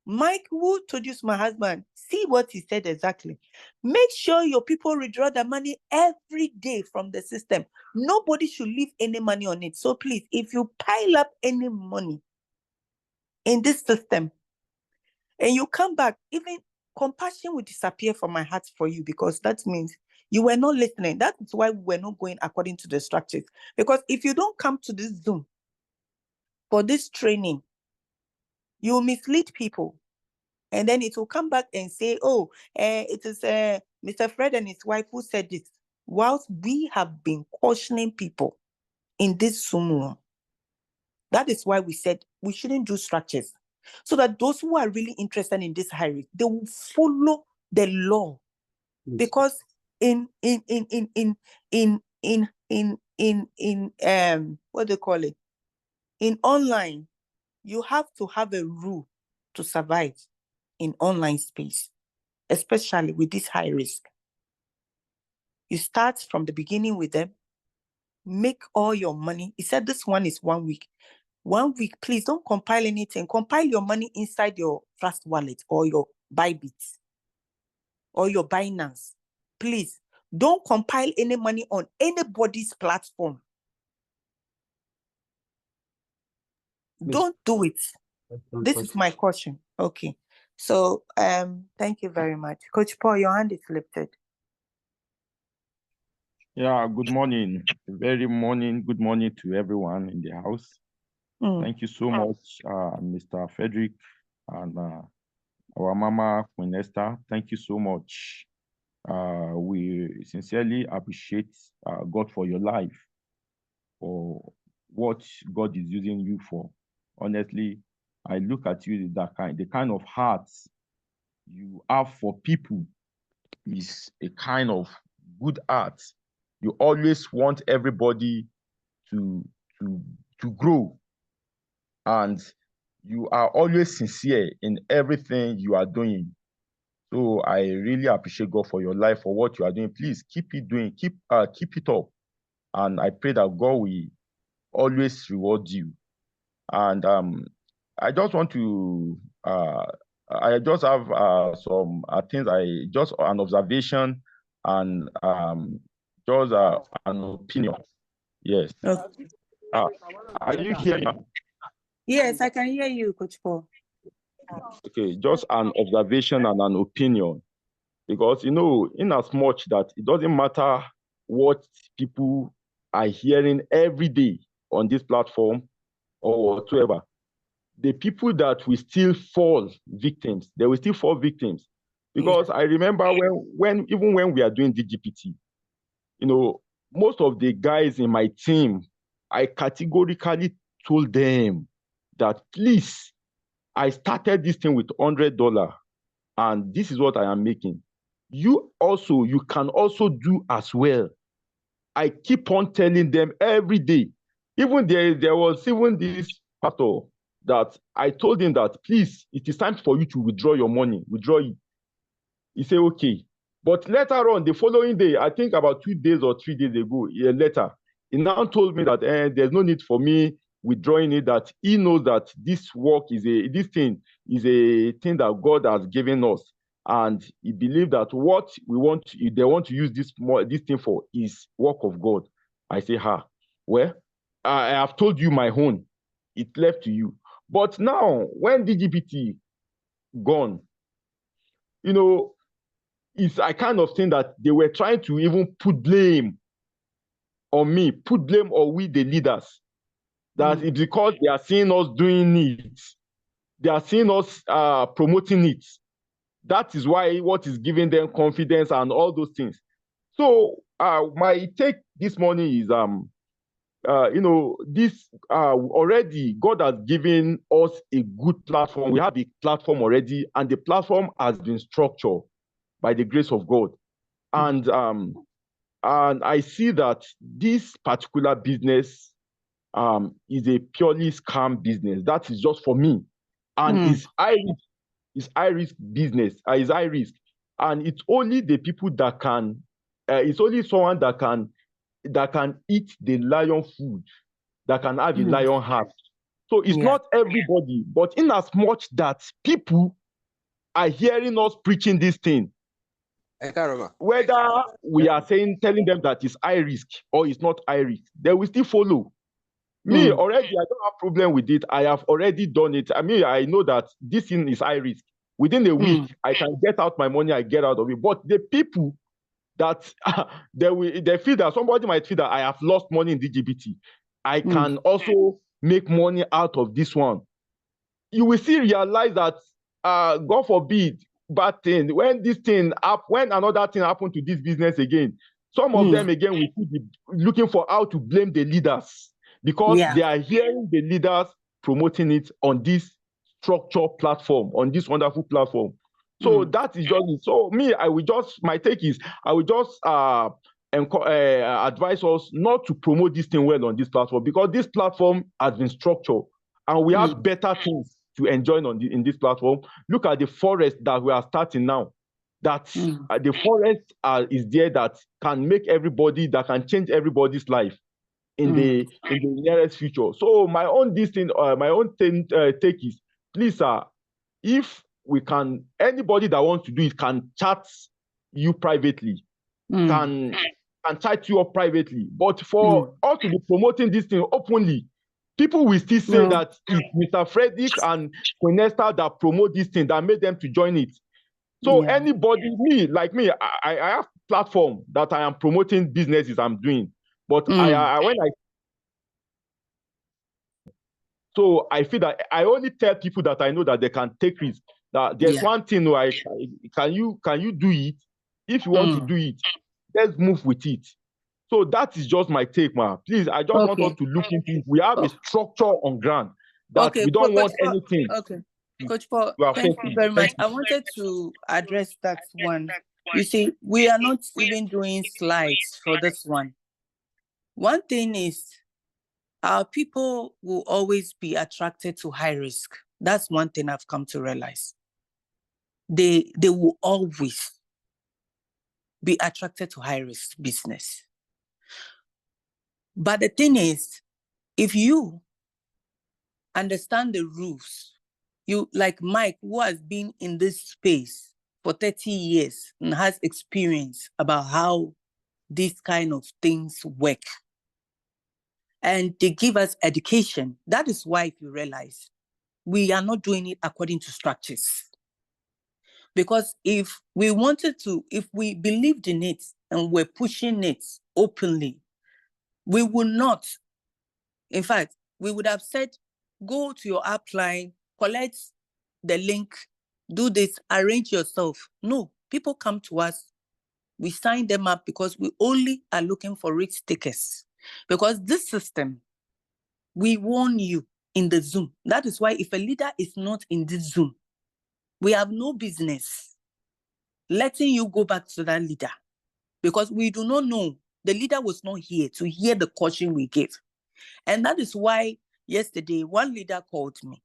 Mike, who introduced my husband, see what he said exactly. Make sure your people withdraw the money every day from the system. Nobody should leave any money on it. So please, if you pile up any money in this system and you come back, even compassion will disappear from my heart for you, because that means you were not listening. That is why we're not going according to the structures. Because if you don't come to this Zoom for this training, you mislead people. And then it will come back and say, oh, it is Mr. Fred and his wife who said this. Whilst we have been cautioning people in this Zoom room. That is why we said we shouldn't do structures. So that those who are really interested in this high risk, they will follow the law. Yes. Because what do you call it? In online, you have to have a rule to survive in online space, especially with this high risk. You start from the beginning with them. make all your money. He said this one is 1 week. 1 week, please don't compile anything. Compile your money inside your Trust Wallet or your Bybit or your Binance. Please don't compile any money on anybody's platform. Don't do it. This is my caution. Okay. So thank you very much. Coach Paul, your hand is lifted. Yeah, good morning. Good morning to everyone in the house. Thank you so much, Mr. Frederick and our Mama Queen Esther. Thank you so much. We sincerely appreciate God for your life, for what God is using you for. Honestly, I look at you the kind of heart you have for people is a kind of good heart. You always want everybody to grow, and you are always sincere in everything you are doing. So I really appreciate God for your life, for what you are doing. Please keep it up, and I pray that God will always reward you. And I just want to I just have some things, just an observation and just an opinion. Yes. Okay. Are you hearing me? Yes, I can hear you, Coach Paul. Okay, just an observation and an opinion. Because, in as much that it doesn't matter what people are hearing every day on this platform or whatsoever, the people that will still fall victims, they will still fall victims. Because I remember when we are doing DGPT, most of the guys in my team, I categorically told them that, please, I started this thing with $100 and this is what I am making. You can also do as well. I keep on telling them every day. Even there was even this pastor that I told him that, please, it is time for you to withdraw your money, withdraw it. He said, okay. But later on, the following day, I think about 2 days or 3 days ago, later, he now told me that there's no need for me withdrawing it, that he knows that this thing is a thing that God has given us. And he believed that what they want to use this thing for is work of God. I say, well, I have told you my own. It left to you. But now, when DGPT gone, it's a kind of thing that they were trying to even put blame on me, put blame on we, the leaders. That it's because they are seeing us doing it. They are seeing us promoting it. That is why what is giving them confidence and all those things. So my take this morning is, this already God has given us a good platform. We have a platform already, and the platform has been structured by the grace of God. And I see that this particular business is a purely scam business. That is just for me. And it's high risk business, it's high risk. And it's only the people that can, it's only someone that can eat the lion food, that can have a lion heart. So it's not everybody, but in as much that people are hearing us preaching this thing, whether we are telling them that it's high risk or it's not high risk, they will still follow. Me already, I don't have problem with it. I have already done it. I mean, I know that this thing is high risk. Within a week, I can get out my money, I get out of it. But the people that they feel that somebody might feel that I have lost money in DGPT, I can also make money out of this one. You will still realize that, God forbid, bad thing, when another thing happened to this business again, some of them again will be looking for how to blame the leaders, because they are hearing the leaders promoting it on this structured platform, on this wonderful platform. So that is just it. So me, my take is, I will just advise us not to promote this thing well on this platform, because this platform has been structured and we have better things to enjoy in this platform. Look at the forest that we are starting now. That the forest is there that can make everybody, that can change everybody's life. in the nearest future. So my own take is, please, sir, if we can, anybody that wants to do it can chat you privately, can chat you up privately. But for us to be promoting this thing openly, people will still say that it's Mr. Frederick and Queen Esther that promote this thing, that made them to join it. So anybody, like me, I have platform that I am promoting businesses I'm doing. But so I feel that I only tell people that I know that they can take risks. That there's one thing, can you do it? If you want to do it, let's move with it. So that is just my take, man. Please, I just want us to look into it. We have a structure on ground that we don't want anything. Coach Paul, thank you very much. I wanted to address that one. You see, we are not even doing slides for this one. One thing is, our people will always be attracted to high risk. That's one thing I've come to realize. They will always be attracted to high risk business. But the thing is, if you understand the rules, you, like Mike, who has been in this space for 30 years and has experience about how these kind of things work, and they give us education. That is why, if you realize, we are not doing it according to structures. Because if we wanted to, if we believed in it and we're pushing it openly, we would not. In fact, we would have said, go to your upline, collect the link, do this, arrange yourself. No, people come to us. We sign them up because we only are looking for rich takers. Because this system, we warn you in the Zoom. That is why if a leader is not in this Zoom, we have no business letting you go back to that leader, because we do not know. The leader was not here to hear the caution we gave. And that is why yesterday, one leader called me.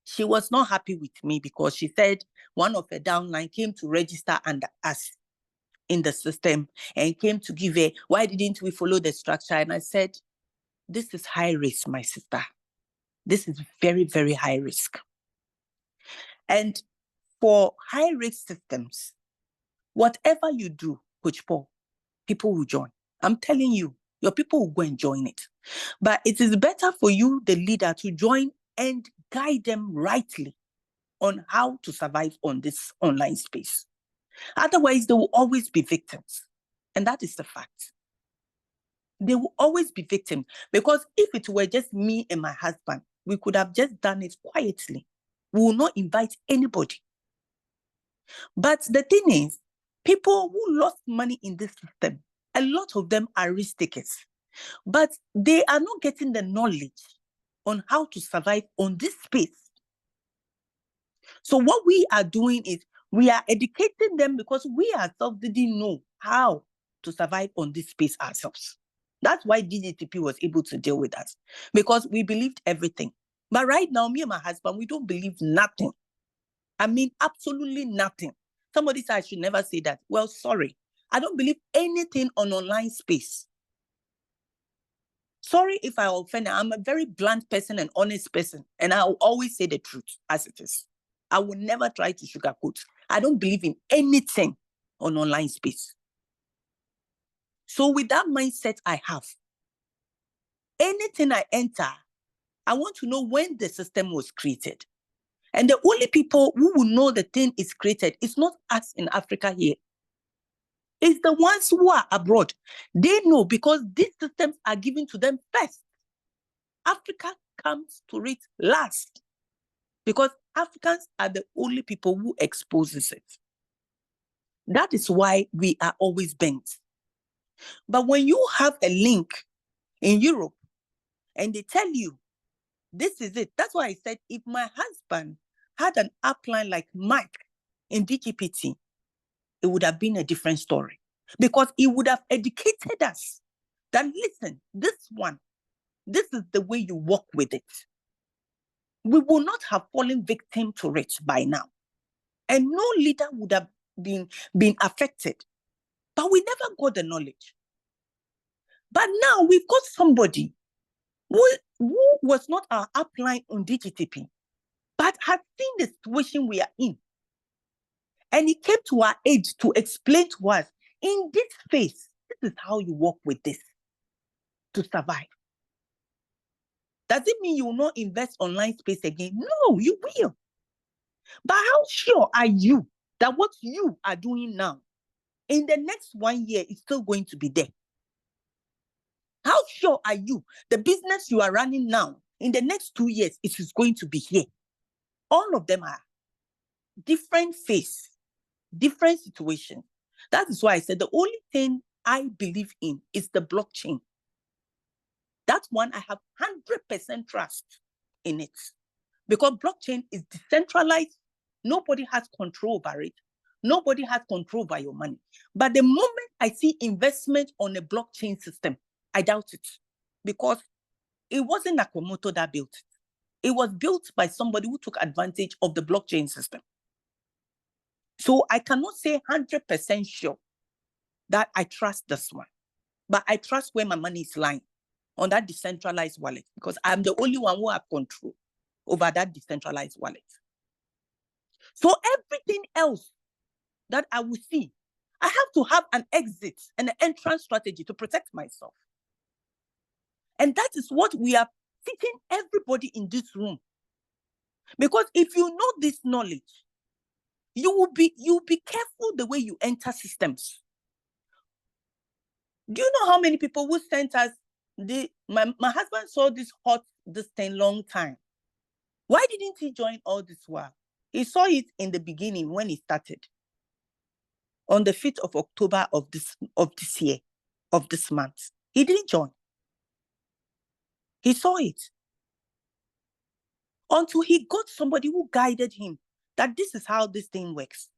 She was not happy with me because she said one of her downline came to register under us in the system and came to give her, why didn't we follow the structure? And I said, this is high risk, my sister. This is very, very high risk. And for high risk systems, whatever you do, Coach Paul, people will join. I'm telling you, your people will go and join it. But it is better for you, the leader, to join and guide them rightly on how to survive on this online space. Otherwise, they will always be victims. And that is the fact. They will always be victims. Because if it were just me and my husband, we could have just done it quietly. We will not invite anybody. But the thing is, people who lost money in this system, a lot of them are risk takers. But they are not getting the knowledge on how to survive on this space. So what we are doing is we are educating them, because we ourselves didn't know how to survive on this space ourselves. That's why DGPT was able to deal with us, because we believed everything. But right now, me and my husband, we don't believe nothing. I mean, absolutely nothing. Somebody said I should never say that. Well, sorry. I don't believe anything on online space. Sorry if I offend. I'm a very blunt person and honest person, and I will always say the truth as it is. I will never try to sugarcoat. I don't believe in anything on online space. So with that mindset I have, anything I enter, I want to know when the system was created. And the only people who will know the thing is created is not us in Africa here. It's the ones who are abroad. They know, because these systems are given to them first. Africa comes to it last, because Africans are the only people who exposes it. That is why we are always bent. But when you have a link in Europe and they tell you, this is it. That's why I said, if my husband had an upline like Mike in DGPT, it would have been a different story, because he would have educated us that, listen, this is the way you work with it. We will not have fallen victim to it by now. And no leader would have been affected. But we never got the knowledge. But now we've got somebody who was not our upline on DGTP, but has seen the situation we are in. And he came to our aid to explain to us, in this phase, this is how you work with this to survive. Does it mean you will not invest online space again? No, you will. But how sure are you that what you are doing now, in the next 1 year, is still going to be there? How sure are you the business you are running now, in the next 2 years, it is going to be here? All of them are different phase, different situation. That is why I said the only thing I believe in is the blockchain. That one I have 100% trust in it. Because blockchain is decentralized. Nobody has control over it. Nobody has control over your money. But the moment I see investment on a blockchain system, I doubt it. Because it wasn't Nakamoto that built it. It was built by somebody who took advantage of the blockchain system. So I cannot say 100% sure that I trust this one. But I trust where my money is lying, on that decentralized wallet, because I'm the only one who have control over that decentralized wallet. So everything else that I will see, I have to have an exit and an entrance strategy to protect myself. And that is what we are teaching everybody in this room. Because if you know this knowledge, you'll be careful the way you enter systems. Do you know how many people who sent us my husband saw this thing long time. Why didn't he join all this while? He saw it in the beginning when he started. On the 5th of October of this year, of this month. He didn't join. He saw it. Until he got somebody who guided him that this is how this thing works.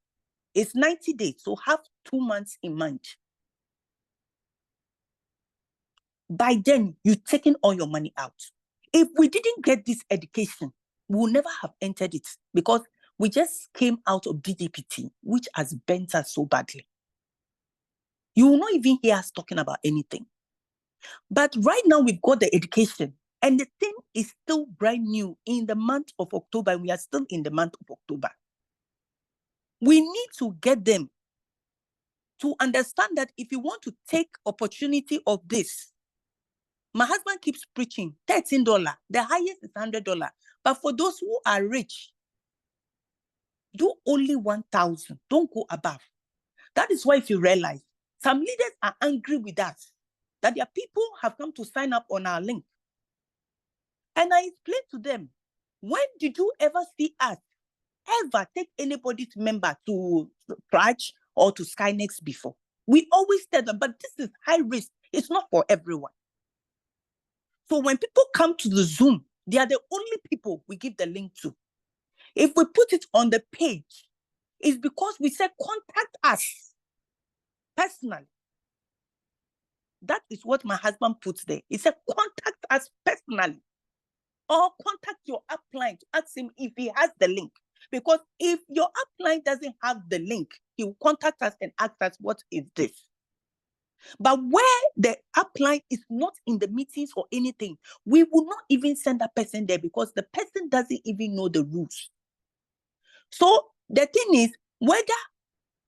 It's 90 days, so have 2 months in mind. By then, you've taken all your money out. If we didn't get this education, we would never have entered it, because we just came out of DGPT, which has bent us so badly. You will not even hear us talking about anything. But right now, we've got the education, and the thing is still brand new in the month of October, and we are still in the month of October. We need to get them to understand that if you want to take opportunity of this, my husband keeps preaching $13. The highest is $100. But for those who are rich, do only 1,000. Don't go above. That is why, if you realize, some leaders are angry with us that their people have come to sign up on our link. And I explained to them, when did you ever see us ever take anybody's member to Scratch or to Skynex before? We always tell them, but this is high risk. It's not for everyone. So when people come to the Zoom, they are the only people we give the link to. If we put it on the page, it's because we said contact us personally. That is what my husband puts there. He said contact us personally, or contact your upline to ask him if he has the link. Because if your upline doesn't have the link, he will contact us and ask us, what is this? But where the upline is not in the meetings or anything, we will not even send that person there, because the person doesn't even know the rules. So the thing is, whether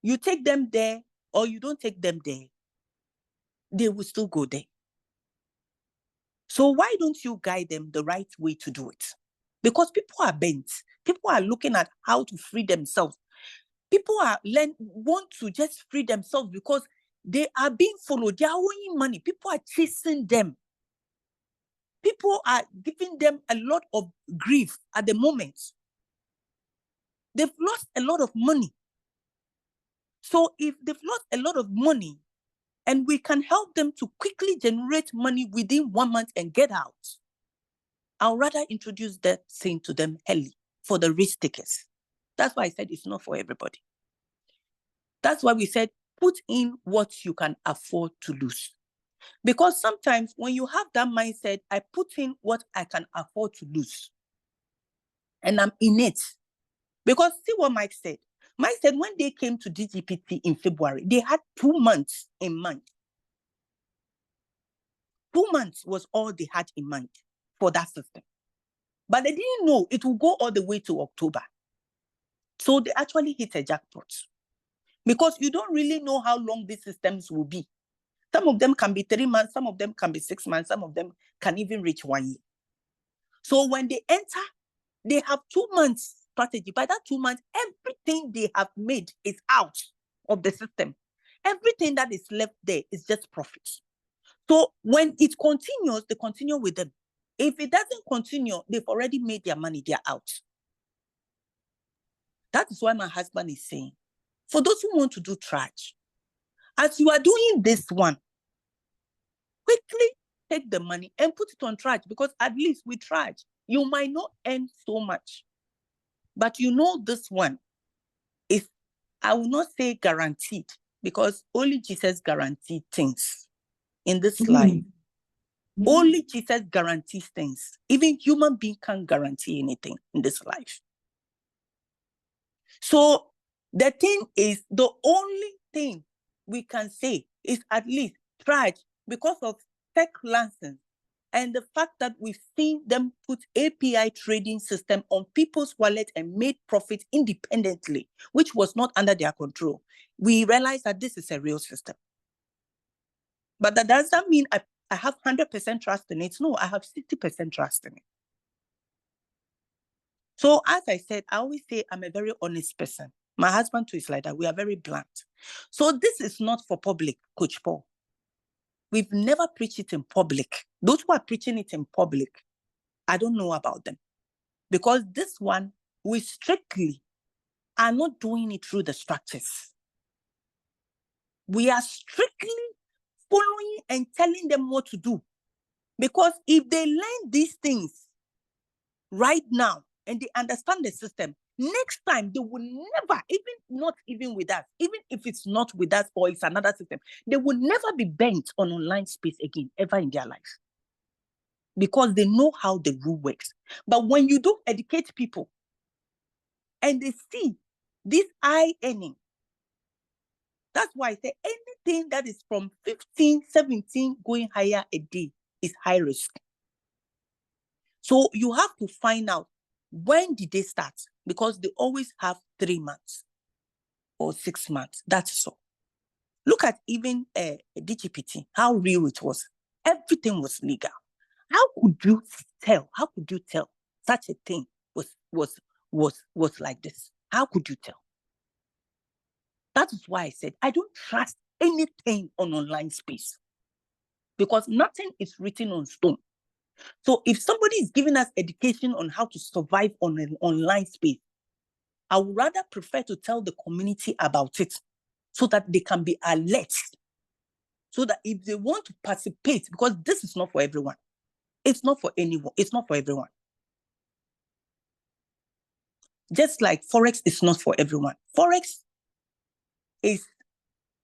you take them there or you don't take them there, they will still go there. So why don't you guide them the right way to do it? Because people are bent. People are looking at how to free themselves. People want to just free themselves because they are being followed. They are owing money. People are chasing them. People are giving them a lot of grief at the moment. They've lost a lot of money. So if they've lost a lot of money and we can help them to quickly generate money within 1 month and get out, I'll rather introduce that thing to them early for the risk takers. That's why I said it's not for everybody. That's why we said put in what you can afford to lose. Because sometimes when you have that mindset, I put in what I can afford to lose, and I'm in it. Because see what Mike said. Mike said when they came to DGPT in February, they had 2 months in mind. 2 months was all they had in mind for that system. But they didn't know it will go all the way to October. So they actually hit a jackpot. Because you don't really know how long these systems will be. Some of them can be 3 months, some of them can be 6 months, some of them can even reach 1 year. So when they enter, they have 2 months strategy. By that 2 months, everything they have made is out of the system. Everything that is left there is just profits. So when it continues, they continue with them. If it doesn't continue, they've already made their money, they're out. That is why my husband is saying, for those who want to do trash, as you are doing this one, quickly take the money and put it on trash, because at least with trash, you might not earn so much. But you know this one is, I will not say guaranteed, because only Jesus guaranteed things in this life. Only Jesus guarantees things. Even human being can't guarantee anything in this life. So the thing is, the only thing we can say is at least try, because of tech license and the fact that we've seen them put API trading system on people's wallet and made profit independently, which was not under their control. We realize that this is a real system. But that doesn't mean I have 100% trust in it. No, I have 60% trust in it. So as I said, I always say I'm a very honest person. My husband too is like that. We are very blunt. So this is not for public, Coach Paul. We've never preached it in public. Those who are preaching it in public, I don't know about them. Because this one, we strictly are not doing it through the structures. We are strictly following and telling them what to do. Because if they learn these things right now and they understand the system, next time they will never, not even with us, even if it's not with us or it's another system, they will never be bent on online space again, ever in their life. Because they know how the rule works. But when you do educate people and they see this eye earning, that's why I say anything that is from 15, 17 going higher a day is high risk. So you have to find out when did they start, because they always have 3 months or 6 months. That's all. Look at even DGPT, how real it was. Everything was legal. How could you tell? How could you tell such a thing was like this? How could you tell? That is why I said I don't trust anything on online space, because nothing is written on stone. So if somebody is giving us education on how to survive on an online space, I would rather prefer to tell the community about it so that they can be alert. So that if they want to participate, because this is not for everyone. It's not for anyone. It's not for everyone. Just like Forex is not for everyone. Forex is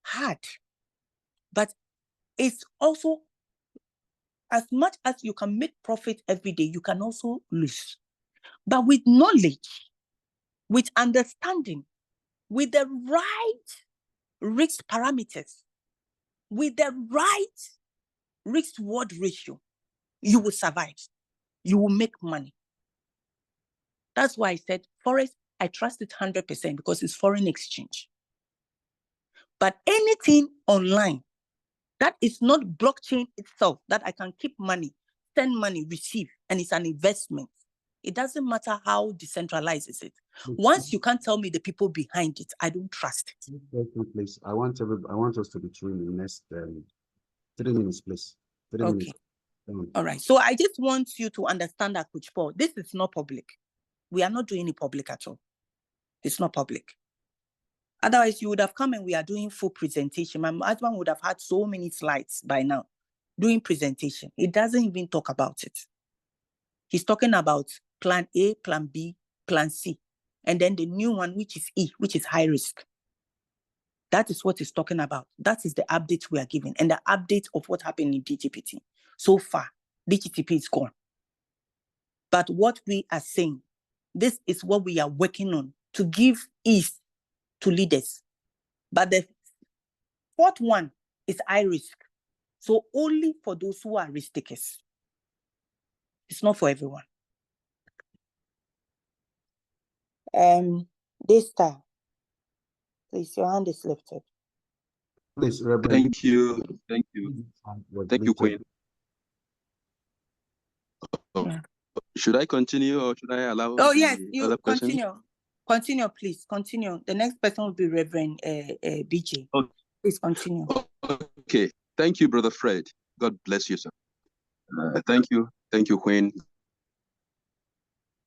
hard, but it's also, as much as you can make profit every day, you can also lose. But with knowledge, with understanding, with the right risk parameters, with the right risk-reward ratio, you will survive. You will make money. That's why I said Forex, I trust it 100% because it's foreign exchange. But anything online that is not blockchain itself, that I can keep money, send money, receive, and it's an investment, it doesn't matter how decentralized is it. Once you can't tell me the people behind it, I don't trust it. Please, I want us to be through in the next 3 minutes, please. 3 Okay. minutes. All right. So I just want you to understand that, Coach Paul, this is not public. We are not doing it public at all. It's not public. Otherwise, you would have come and we are doing full presentation. My husband would have had so many slides by now doing presentation. He doesn't even talk about it. He's talking about plan A, plan B, plan C, and then the new one, which is E, which is high risk. That is what he's talking about. That is the update we are giving, and the update of what happened in DGPT. So far, DGPT is gone. But what we are saying, this is what we are working on to give ease to leaders. But the fourth one is high risk. So only for those who are risk takers. It's not for everyone. Daystar, please, your hand is lifted. Please, Reverend. Thank you. Thank you. Thank you, Queen. Yeah. Should I continue or should I allow Oh, the yes, you other person? continue. Continue, please. Continue. The next person will be Reverend BJ. Okay. Please continue. Okay. Thank you, Brother Fred. God bless you, sir. Thank you. Thank you, Queen.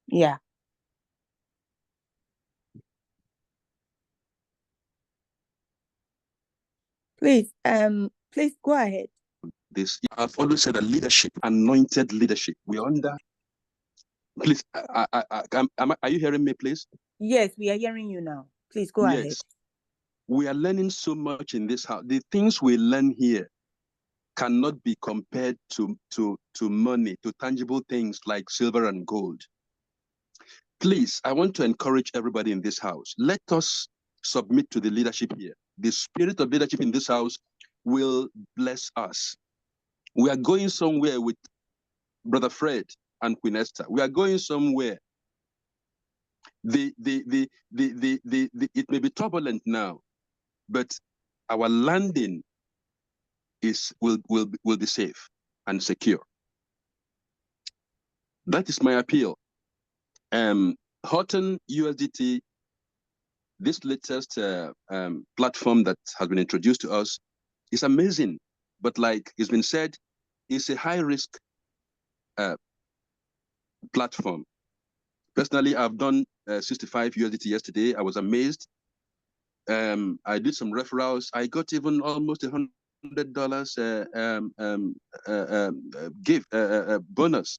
Yeah. Please, please go ahead. This I've always said that leadership, anointed leadership. We are under. Please, are you hearing me, please? Yes, we are hearing you now. Please go ahead. Yes. We are learning so much in this house. The things we learn here cannot be compared to money, to tangible things like silver and gold. Please, I want to encourage everybody in this house. Let us submit to the leadership here. The spirit of leadership in this house will bless us. We are going somewhere with Brother Fred and Queen Esther. We are going somewhere. It may be turbulent now, but our landing will be safe and secure. That is my appeal. Horton USDT, this latest platform that has been introduced to us, is amazing. But like it's been said, it's a high risk platform. Personally, I've done 65 USDT yesterday. I was amazed. I did some referrals. I got even almost $100 bonus.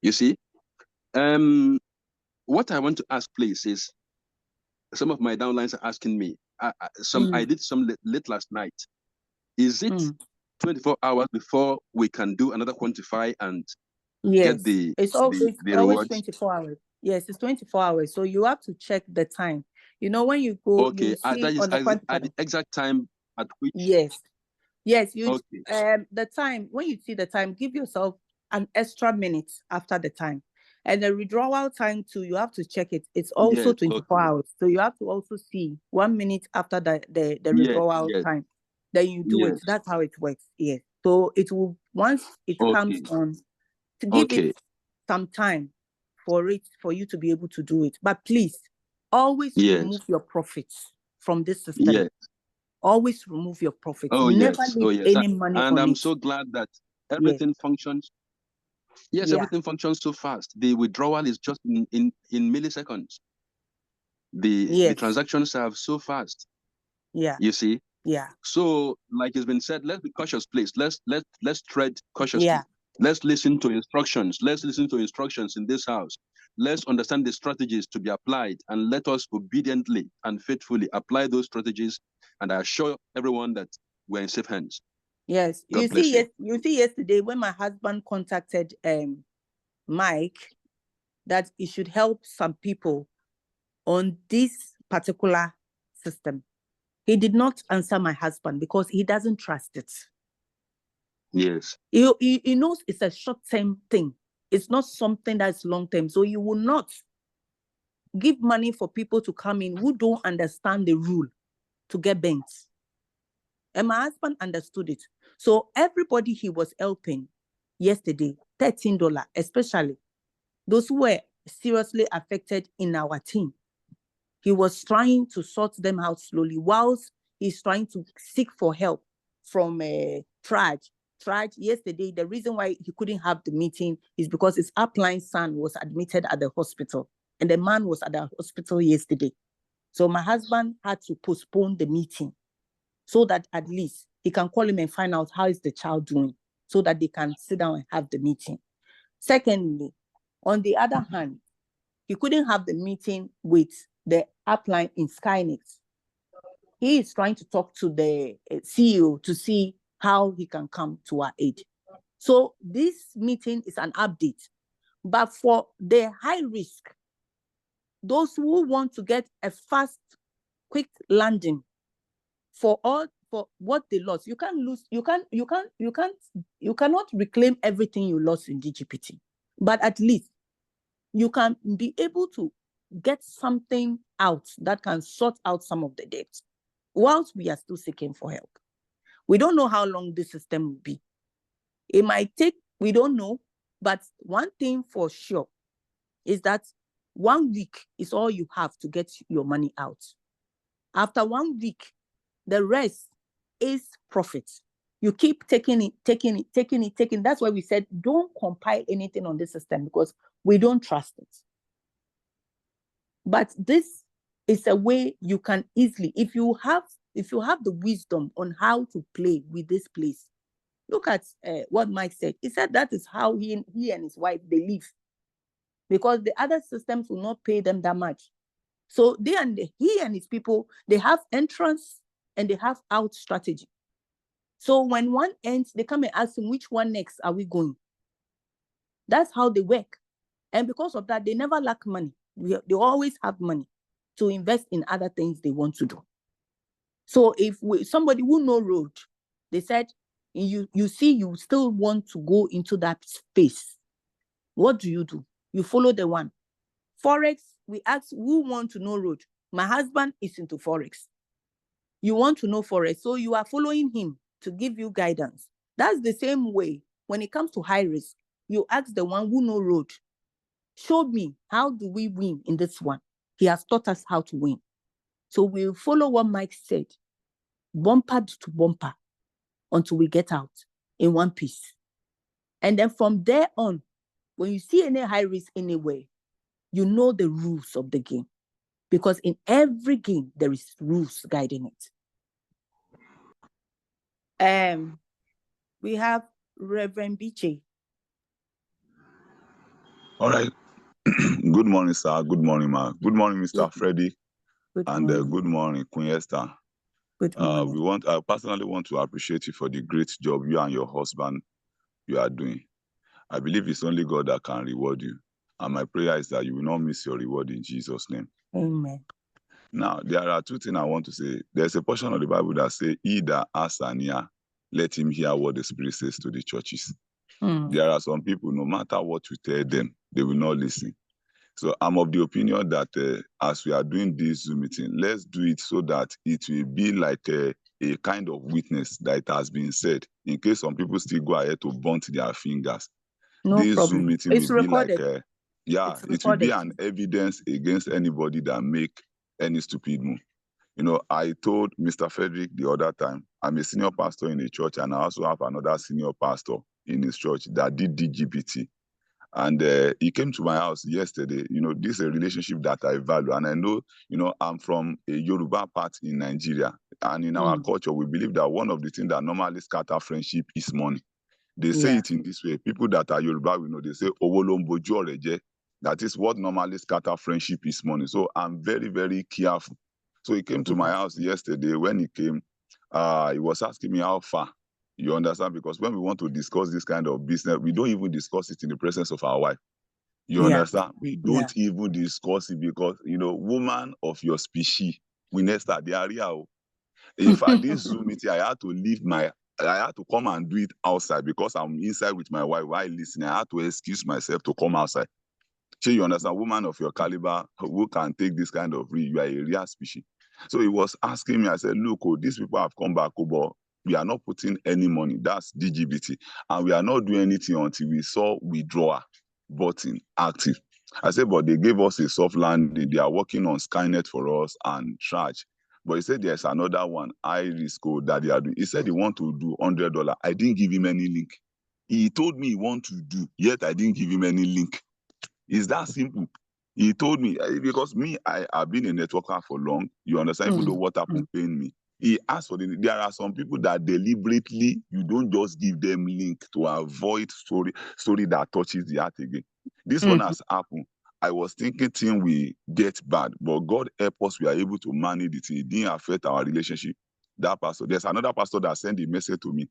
You see, what I want to ask, please, is some of my downlines are asking me. I did some late last night. Is it 24 hours before we can do another quantify and get the it's always rewards? 24 hours. Yes, it's 24 hours. So you have to check the time. You know, when you go, okay, you see that is on the at the exact time at which. Yes, you okay. The time, when you see the time, give yourself an extra minute after the time. And the withdrawal time too, you have to check it. It's also 24 hours. So you have to also see 1 minute after the withdrawal time. Then you do it. That's how it works. Yes. So it will, once it comes on, to give it some time for you to be able to do it. But please, always remove your profits from this system. Always remove your profits. Never leave any money on it. And I'm so glad that everything functions. Everything functions so fast. The withdrawal is just in milliseconds. The transactions are so fast. You see? So, like it's been said, let's be cautious, please. Let's tread cautiously. Let's listen to instructions. Let's listen to instructions in this house. Let's understand the strategies to be applied, and let us obediently and faithfully apply those strategies. And I assure everyone that we're in safe hands. Yes. You see, yesterday when my husband contacted Mike that he should help some people on this particular system, he did not answer my husband because he doesn't trust it. Yes. He knows it's a short-term thing. It's not something that's long-term. So you will not give money for people to come in who don't understand the rule to get bent. And my husband understood it. So everybody he was helping yesterday, $13, especially those who were seriously affected in our team. He was trying to sort them out slowly whilst he's trying to seek for help from Traj. Traj, yesterday, the reason why he couldn't have the meeting is because his upline son was admitted at the hospital. And the man was at the hospital yesterday. So my husband had to postpone the meeting so that at least he can call him and find out how is the child doing so that they can sit down and have the meeting. Secondly, on the other hand, he couldn't have the meeting with the upline in Skynet. He is trying to talk to the CEO to see how he can come to our aid. So this meeting is an update. But for the high risk, those who want to get a fast, quick landing, for for what they lost. You can't lose. You cannot reclaim everything you lost in DGPT, but at least you can be able to get something out that can sort out some of the debts whilst we are still seeking for help. We don't know how long this system will be. It might take, we don't know, but one thing for sure is that 1 week is all you have to get your money out. After 1 week, the rest is profit. You keep taking it. That's why we said, don't compile anything on this system because we don't trust it. But this is a way you can easily, if you have the wisdom on how to play with this place. Look at what Mike said. He said that is how he and his wife, they live. Because the other systems will not pay them that much. So he and his people, they have entrance and they have out strategy. So when one ends, they come and ask him, which one next are we going? That's how they work. And because of that, they never lack money. They always have money to invest in other things they want to do. So if somebody who know road, they said, you see, you still want to go into that space. What do? You follow the one. Forex, we ask who want to know road. My husband is into Forex. You want to know Forex, so you are following him to give you guidance. That's the same way when it comes to high risk. You ask the one who know road. Show me, how do we win in this one? He has taught us how to win. So we'll follow what Mike said, bumper to bumper, until we get out in one piece. And then from there on, when you see any high risk anywhere, you know the rules of the game. Because in every game, there is rules guiding it. We have Reverend BJ. All right. Good morning, sir. Good morning, ma. Good morning, Mr. Freddy. Good morning, Queen Esther. Good morning. I personally want to appreciate you for the great job you and your husband you are doing. I believe it's only God that can reward you. And my prayer is that you will not miss your reward in Jesus' name. Amen. Now, there are two things I want to say. There's a portion of the Bible that says, he that asks and hear, let him hear what the Spirit says to the churches. There are some people, no matter what you tell them, they will not listen. So I'm of the opinion that as we are doing this Zoom meeting, let's do it so that it will be like a kind of witness that it has been said, in case some people still go ahead to burnt their fingers. No this problem. Zoom meeting It's will recorded. be like, it will be an evidence against anybody that make any stupid move. You know, I told Mr. Frederick the other time, I'm a senior pastor in a church, and I also have another senior pastor in his church that did DGPT. And he came to my house yesterday. You know, this is a relationship that I value. And I know, you know, I'm from a Yoruba part in Nigeria. And in our culture, we believe that one of the things that normally scatter friendship is money. They say it in this way. People that are Yoruba, we know, they say, Owolomboju Oreje. That is what normally scatter friendship is money. So I'm very, very careful. So he came to my house yesterday. When he came, he was asking me how far. You understand? Because when we want to discuss this kind of business, we don't even discuss it in the presence of our wife. You understand? We don't even discuss it because, you know, woman of your species, we next start the area. In fact, this Zoom meeting, I had to come and do it outside because I'm inside with my wife while listening. I had to excuse myself to come outside. So you understand, woman of your caliber who can take this kind of you are a rare species. So he was asking me, I said, look, these people have come back, but we are not putting any money. That's DGPT. And we are not doing anything until we saw withdrawal button active. I said, but they gave us a soft landing. They are working on Skynet for us and charge. But he said there's another one, Iris code that they are doing. He said he want to do $100. I didn't give him any link. He told me he want to do, yet I didn't give him any link. It's that simple. He told me, because me, I have been a networker for long. You understand? Even though what happened pain me. He asked for there are some people that deliberately, you don't just give them link to avoid story that touches the heart again. This one has happened. I was thinking thing we get bad, but God help us, we are able to manage it. It didn't affect our relationship. That pastor, there's another pastor that sent a message to me.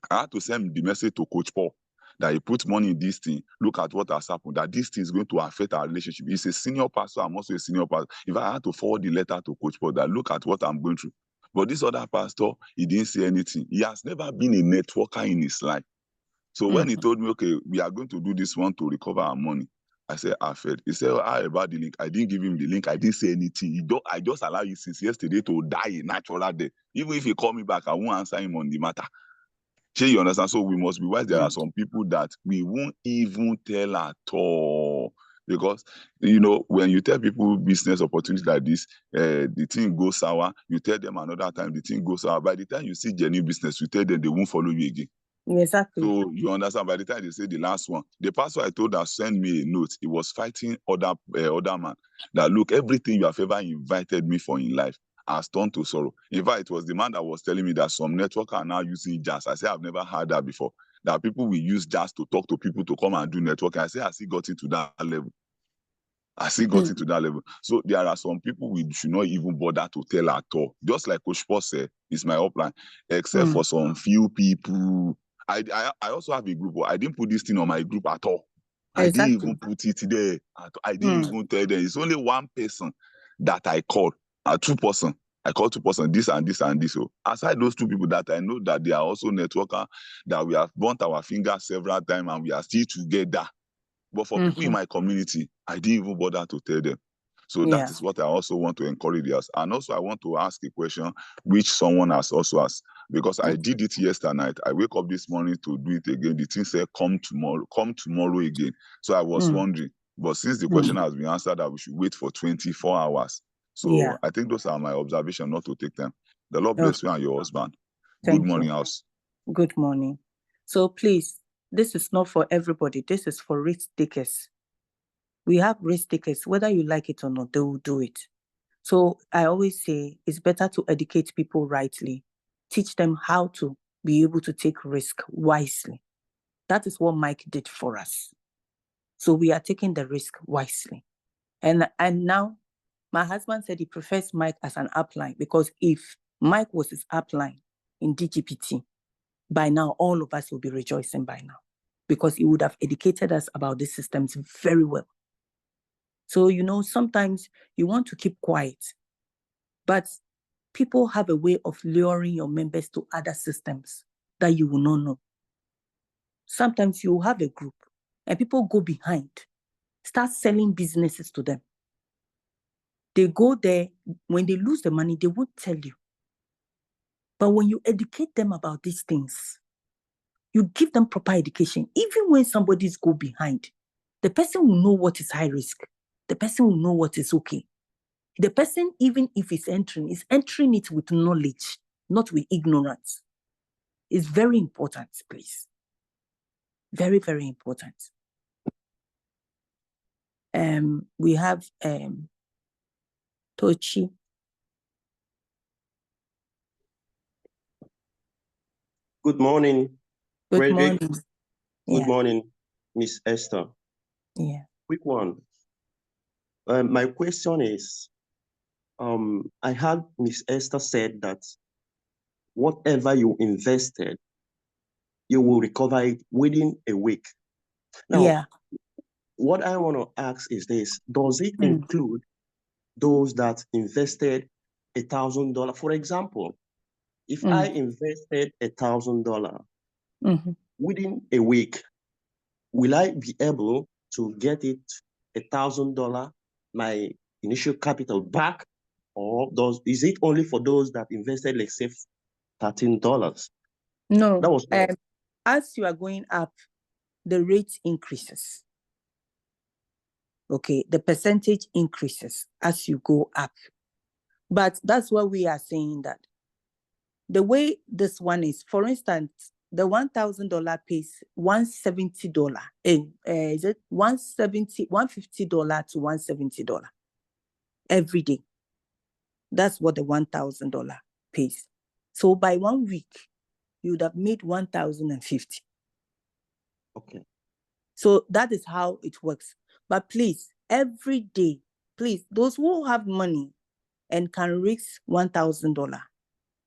I had to send the message to Coach Paul that he put money in this thing. Look at what has happened, that this thing is going to affect our relationship. He's a senior pastor. I'm also a senior pastor. If I had to forward the letter to Coach Paul that look at what I'm going through. But this other pastor, he didn't say anything. He has never been a networker in his life. So when he told me, okay, we are going to do this one to recover our money, I said, Alfred. He said, how about the link? I didn't give him the link. I didn't say anything. I just allow you since yesterday to die a natural death. Even if he call me back, I won't answer him on the matter. You understand? So we must be wise. There are some people that we won't even tell at all. Because, when you tell people business opportunities like this, the thing goes sour. You tell them another time, the thing goes sour. By the time you see genuine business, you tell them they won't follow you again. Exactly. So you understand, by the time they say the last one, the pastor I told her send me a note. He was fighting other man that, look, everything you have ever invited me for in life has turned to sorrow. In fact, it was the man that was telling me that some network are now using jazz. I said, I've never heard that before. That people will use jazz to talk to people to come and do networking. I said, I still got into that level. Into that level. So there are some people we should not even bother to tell at all. Just like Coach Paul said, it's my upline, except for some few people. I also have a group, but I didn't put this thing on my group at all. I didn't even put it there. I didn't even tell them. It's only one person that I called, 2 person. I called 2 person, this and this and this. So aside those 2 people that I know that they are also networker, that we have burnt our fingers several times and we are still together. But for people in my community, I didn't even bother to tell them. So that is what I also want to encourage us. And also I want to ask a question which someone has also asked, because I did it yesterday night. I wake up this morning to do it again. The thing said, come tomorrow again. So I was wondering, but since the question has been answered that we should wait for 24 hours. So I think those are my observations, not to take time. The Lord bless you and your husband. Good morning, house. Good morning. So please, this is not for everybody. This is for risk takers. We have risk takers, whether you like it or not, they will do it. So I always say it's better to educate people rightly, teach them how to be able to take risk wisely. That is what Mike did for us. So we are taking the risk wisely. And now my husband said he prefers Mike as an upline, because if Mike was his upline in DGPT, by now all of us will be rejoicing by now, because he would have educated us about these systems very well. So, sometimes you want to keep quiet, but people have a way of luring your members to other systems that you will not know. Sometimes you have a group and people go behind, start selling businesses to them. They go there, when they lose the money, they won't tell you. But when you educate them about these things, you give them proper education. Even when somebody's go behind, the person will know what is high risk. The person will know what is okay. The person, even if he's entering, is entering it with knowledge, not with ignorance. It's very important, please. Very, very important. We have Tochi. Good morning. Good morning. Good morning, Miss Esther. Yeah. Quick one. My question is, I heard Miss Esther said that whatever you invested, you will recover it within a week. Now, what I want to ask is this: does it include those that invested $1,000? For example, if I invested $1,000 within a week, will I be able to get it $1,000, my initial capital back, or is it only for those that invested, let's say, $13? No. That was as you are going up, the rate increases. Okay, the percentage increases as you go up. But that's what we are saying, that the way this one is, for instance, the $1,000 pays $170. Is it $150 to $170 every day? That's what the $1,000 pays. So by 1 week, you would have made $1,050. Okay. So that is how it works. But please, every day, please, those who have money and can risk $1,000,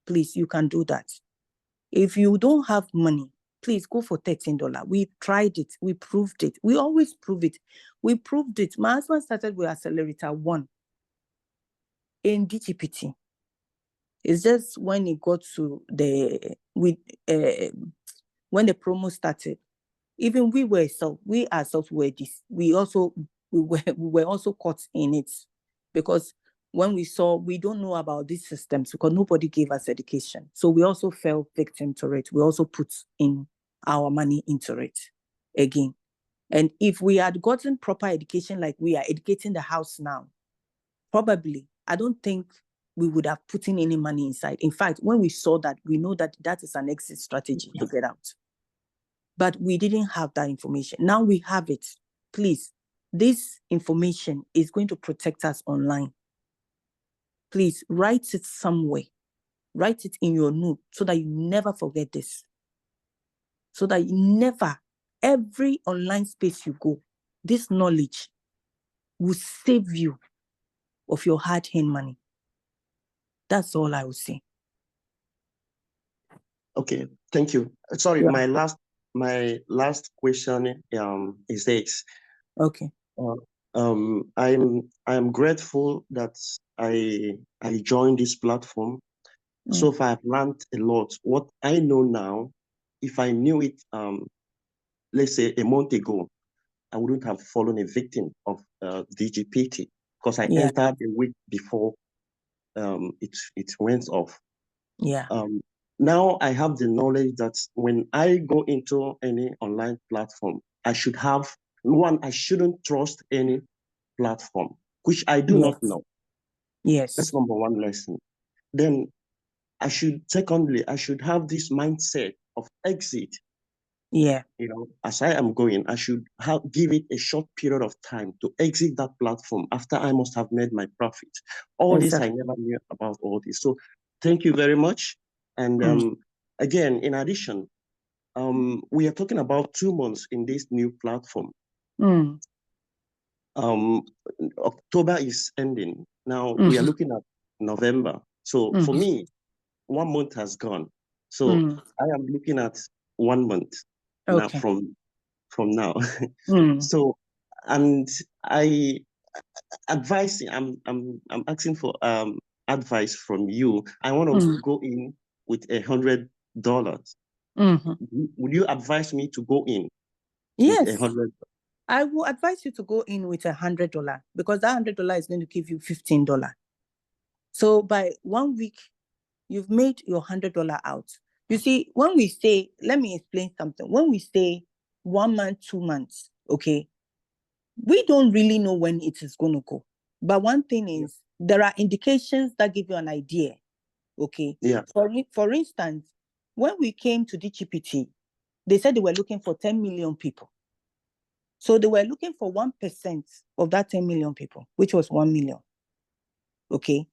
please, you can do that. If you don't have money, please go for $13. We tried it. We proved it. We always prove it. We proved it. My husband started with Accelerator 1 in DGPT. It's just when it got to when the promo started, even we ourselves were this. We were also caught in it, because when we don't know about these systems, because nobody gave us education. So we also fell victim to it. We also put in our money into it again. And if we had gotten proper education like we are educating the house now, probably, I don't think we would have put in any money inside. In fact, when we saw that, we know that that is an exit strategy to get out. But we didn't have that information. Now we have it. Please, this information is going to protect us online. Please write it somewhere. Write it in your note so that you never forget this. So that you never, every online space you go, this knowledge will save you of your hard-earned money. That's all I will say. Okay, thank you. Sorry, Yeah. my last question is this. Okay. I'm grateful that I joined this platform. So far, I've learned a lot. What I know now, if I knew it, let's say a month ago, I wouldn't have fallen a victim of DGPT, because I entered a week before it went off. Yeah. Now I have the knowledge that when I go into any online platform, I shouldn't trust any platform, which I do not know. Yes. That's number one lesson. Then secondly, I should have this mindset of exit. Yeah. You know, as I am going, I should give it a short period of time to exit that platform after I must have made my profit. All this, I never knew about all this. So thank you very much. And again, in addition, we are talking about 2 months in this new platform. October is ending. Now we are looking at November. So for me, 1 month has gone. So I am looking at 1 month now from now. So, and I'm asking for advice from you. I want to go in with $100. Would you advise me to go in? Yes. With $100? I will advise you to go in with $100, because that $100 is going to give you $15. So by 1 week, you've made your $100 out. You see, when we say, let me explain something. When we say 1 month, 2 months, okay, we don't really know when it is going to go. But one thing is, there are indications that give you an idea, okay? Yeah. For instance, when we came to DGPT, they said they were looking for 10 million people. So they were looking for 1% of that 10 million people, which was 1 million. Okay.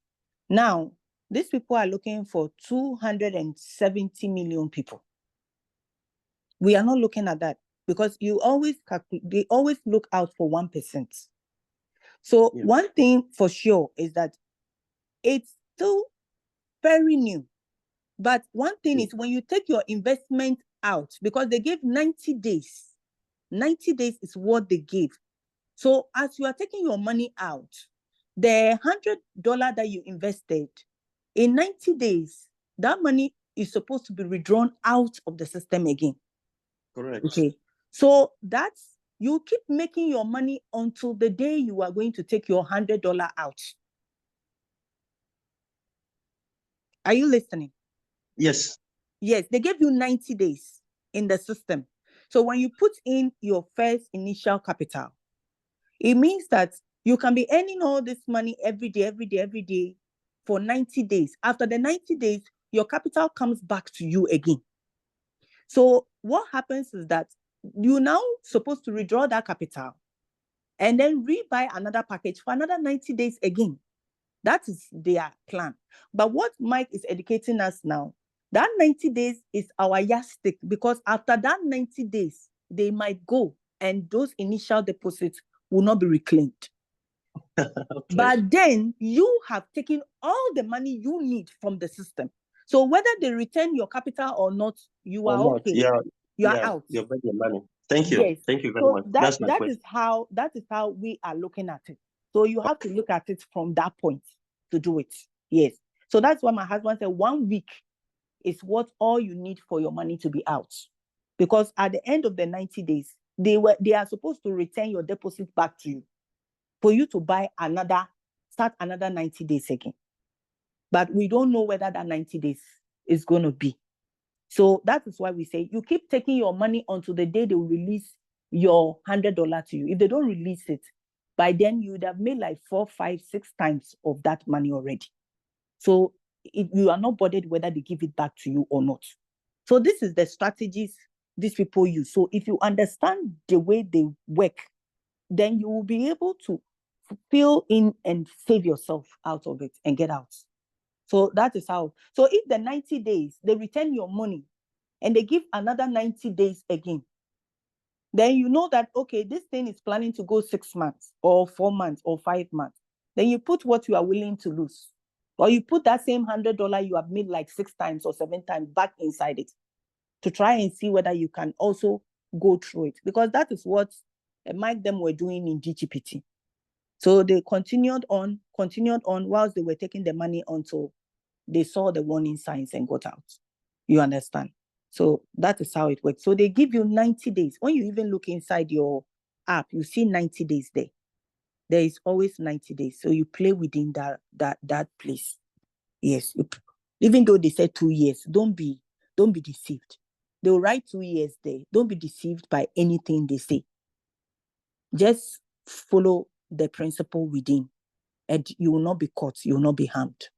Now, these people are looking for 270 million people. We are not looking at that, because they always look out for 1%. So one thing for sure is that it's still very new. But one thing is, when you take your investment out, because they gave 90 days. 90 days is what they give. So as you are taking your money out, the $100 that you invested, in 90 days, that money is supposed to be withdrawn out of the system again. Correct. Okay. So you keep making your money until the day you are going to take your $100 out. Are you listening? Yes. Yes, they gave you 90 days in the system. So when you put in your first initial capital, it means that you can be earning all this money every day for 90 days. After the 90 days, your capital comes back to you again. So what happens is that you're now supposed to withdraw that capital and then rebuy another package for another 90 days again. That is their plan. But what Mike is educating us now, that 90 days is our yardstick, because after that 90 days, they might go and those initial deposits will not be reclaimed. Okay. But then you have taken all the money you need from the system. So whether they return your capital or not, you are okay. You are out. You're getting your money. Thank you. Yes. Thank you very much. That is how we are looking at it. So you have to look at it from that point to do it. Yes. So that's why my husband said 1 week is what all you need for your money to be out. Because at the end of the 90 days, they are supposed to return your deposit back to you for you to start another 90 days again. But we don't know whether that 90 days is going to be. So that is why we say you keep taking your money until the day they will release your $100 to you. If they don't release it, by then you would have made like 4, 5, 6 times of that money already. So you are not bothered whether they give it back to you or not. So this is the strategies these people use. So if you understand the way they work, then you will be able to fill in and save yourself out of it and get out. So that is how. So if the 90 days, they return your money and they give another 90 days again, then you know that, okay, this thing is planning to go 6 months or 4 months or 5 months. Then you put what you are willing to lose. Or you put that same $100 you have made like 6 times or 7 times back inside it to try and see whether you can also go through it. Because that is what Mike them were doing in DGPT. So they continued on whilst they were taking the money until they saw the warning signs and got out. You understand? So that is how it works. So they give you 90 days. When you even look inside your app, you see 90 days there. There is always 90 days. So you play within that place. Yes. Even though they said 2 years, don't be deceived. They'll write 2 years there. Don't be deceived by anything they say. Just follow the principle within, and you will not be caught. You will not be harmed.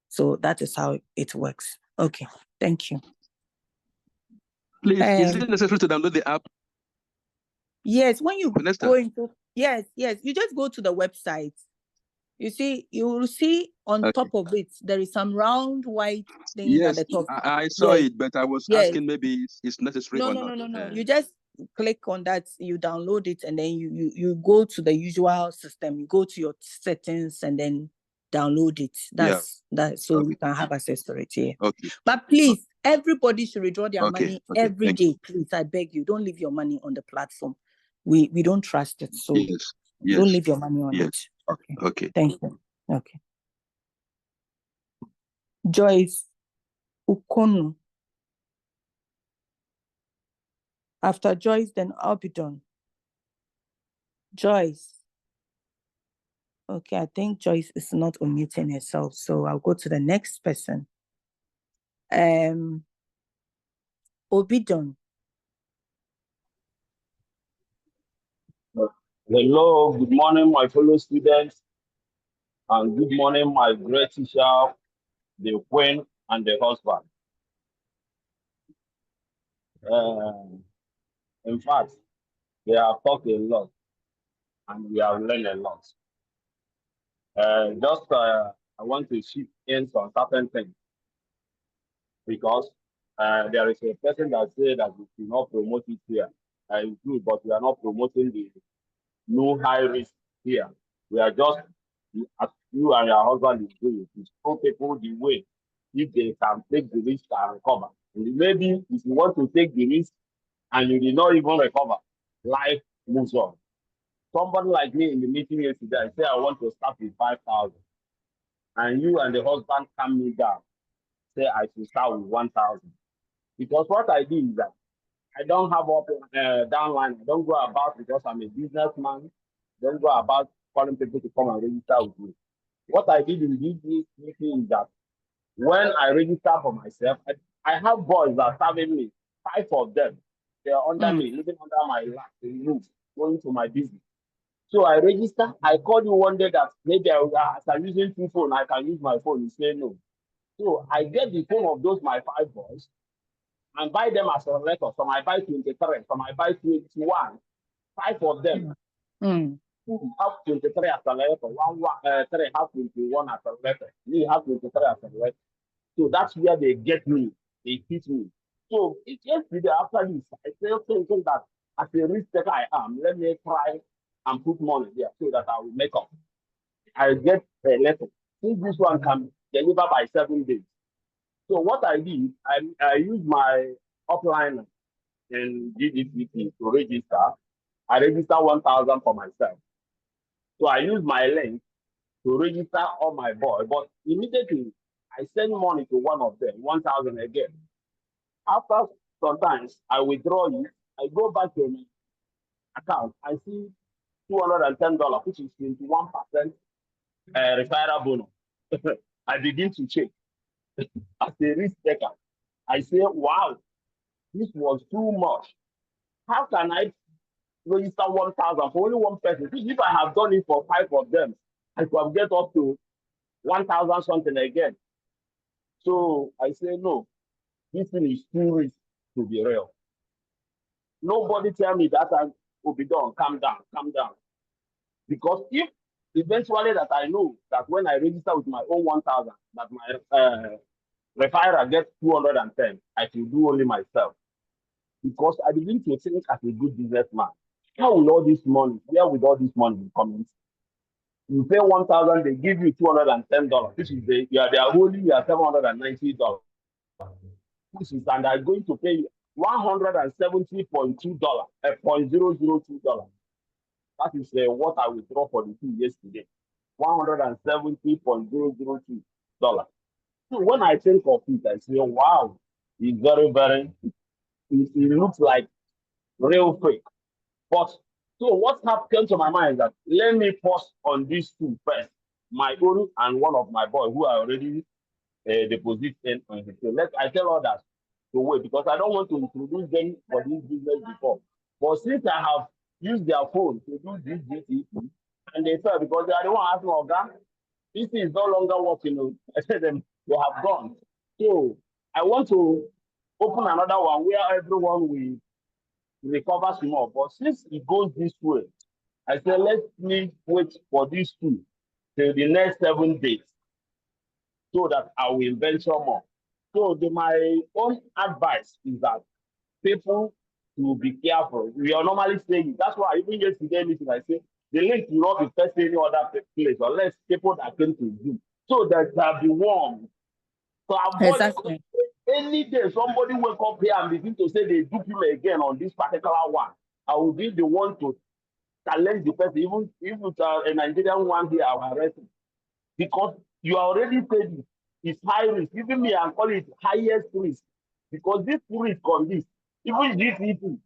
So that is how it works. Okay. Thank you. Please, is it necessary to download the app? Yes, when you go into, yes, you just go to the website. You will see on top of it, there is some round white thing at the top. I saw it, but I was asking maybe it's necessary or not. No. You just click on that, you download it, and then you go to the usual system. You go to your settings and then download it. That's so we can have access to it here. Okay. But please, everybody should withdraw their money every day. Please, I beg you, don't leave your money on the platform. We don't trust it. So don't leave your money on it. Okay. Thank you. Okay. Joyce Ukonu. After Joyce, then I'll be done. Joyce. Okay, I think Joyce is not unmuting herself, so I'll go to the next person. Obidon. Hello, good morning, my fellow students, and good morning, my great teacher, the queen and the husband. In fact, they have talked a lot, and we have learned a lot. I want to shift in on certain things, because there is a person that said that we should not promote it here. It's good, but we are not promoting the no high risk here. We are just, as you and your husband is doing, to show people the way, if they can take the risk and recover. And maybe if you want to take the risk and you did not even recover, life moves on. Somebody like me in the meeting yesterday, I say I want to start with 5,000. And you and the husband calm me down, say I should start with 1,000. Because what I do is that I don't have up downline. I don't go about, because I'm a businessman, don't go about calling people to come and register with me. What I did in this meeting is that when I register for myself, I have boys that are serving me, 5 of them. They are under me, living under my roof, going to my business. So I register. I called you one day that maybe as I'm using 2 phones, I can use my phone. You say no. So I get the phone of those my 5 boys and buy them as a letter. Some I buy 23, some I buy 21. 5 of them. 2 have 23 as a letter, 3 have 21 as a letter. Me have 23 as a letter. So that's where they get me. They hit me. So it's just after this, I say, okay, that as a risk taker I am, let me try and put money there so that I will make up. I get a letter. Since this one can deliver by 7 days. So what I did, I used my upline in DGPT to register. I register 1,000 for myself. So I use my link to register all my boys. But immediately, I send money to one of them, 1,000 again. After sometimes I withdraw it, I go back to my account, I see $210, which is 21% referral bonus. I begin to check as a risk taker. I say, wow, this was too much. How can I register 1,000 for only one person? If I have done it for 5 of them, I could get up to 1,000 something again. So I say, no, this thing is too risky to be real. Nobody tell me that I will be done. Calm down, calm down. Because if eventually that I know that when I register with my own 1,000, that my referral gets 210, I can do only myself. Because I begin to think as a good businessman, how will all this money, where will all this money be coming? You pay 1,000, they give you $210, which is they are holding you at $790. Which is, and I'm going to pay you $170.2, $0.002. That is what I withdraw for the 2 yesterday. $170.002. So when I think of it, I say, wow, it's very, very, it looks like real fake. But so what came to my mind is that let me pause on these two first, my own and one of my boys who are already deposited on the field. I tell others to wait because I don't want to introduce them for this business before. But since I have used their phone to do this DGPT, and they fell because they are the one asking, "Oga, this is no longer working." I said them, they have gone. So I want to open another one where everyone will recover small. But since it goes this way, I said, let me wait for these two till the next 7 days so that I will venture more. So my own advice is that people to be careful. We are normally saying, that's why even yesterday meeting, I say, the link will not be first any other place unless people that came to do. So that be warned. So avoid Exactly. any day somebody wake up here and begin to say they dupe him again on this particular one. I will be the one to challenge the person, even if it's a Nigerian one here, I will arrest him. Because you already said it. It's high risk. Even me, I call it highest risk. Because this risk on this, even DGPT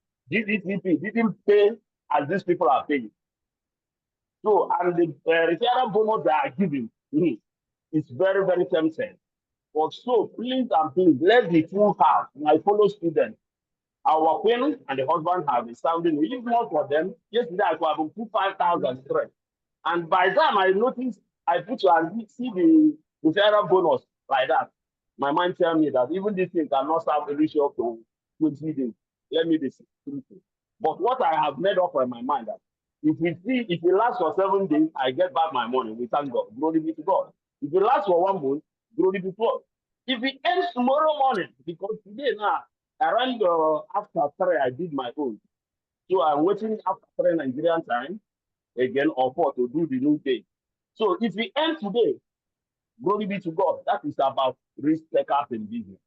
didn't pay as these people are paying. So, and the referral bonus they are giving is very, very tempting. But so, please and please, let the two have, my fellow students, our queen and the husband have been sounding, if not for them, yesterday I could have put 5,000 straight. And by the time I noticed, I put you and see the referral bonus like that. My mind tell me that even this thing cannot serve a ratio up to 20 days. Let me be simple. But what I have made up in my mind that if it lasts for 7 days, I get back my money. We thank God. Glory be to God. If it lasts for 1 month, glory be to God. If it ends tomorrow morning, because today now, around after 3, I did my own. So I'm waiting after 3 Nigerian time again or 4 to do the new day. So if we end today, glory be to God, that is about risk takers in business.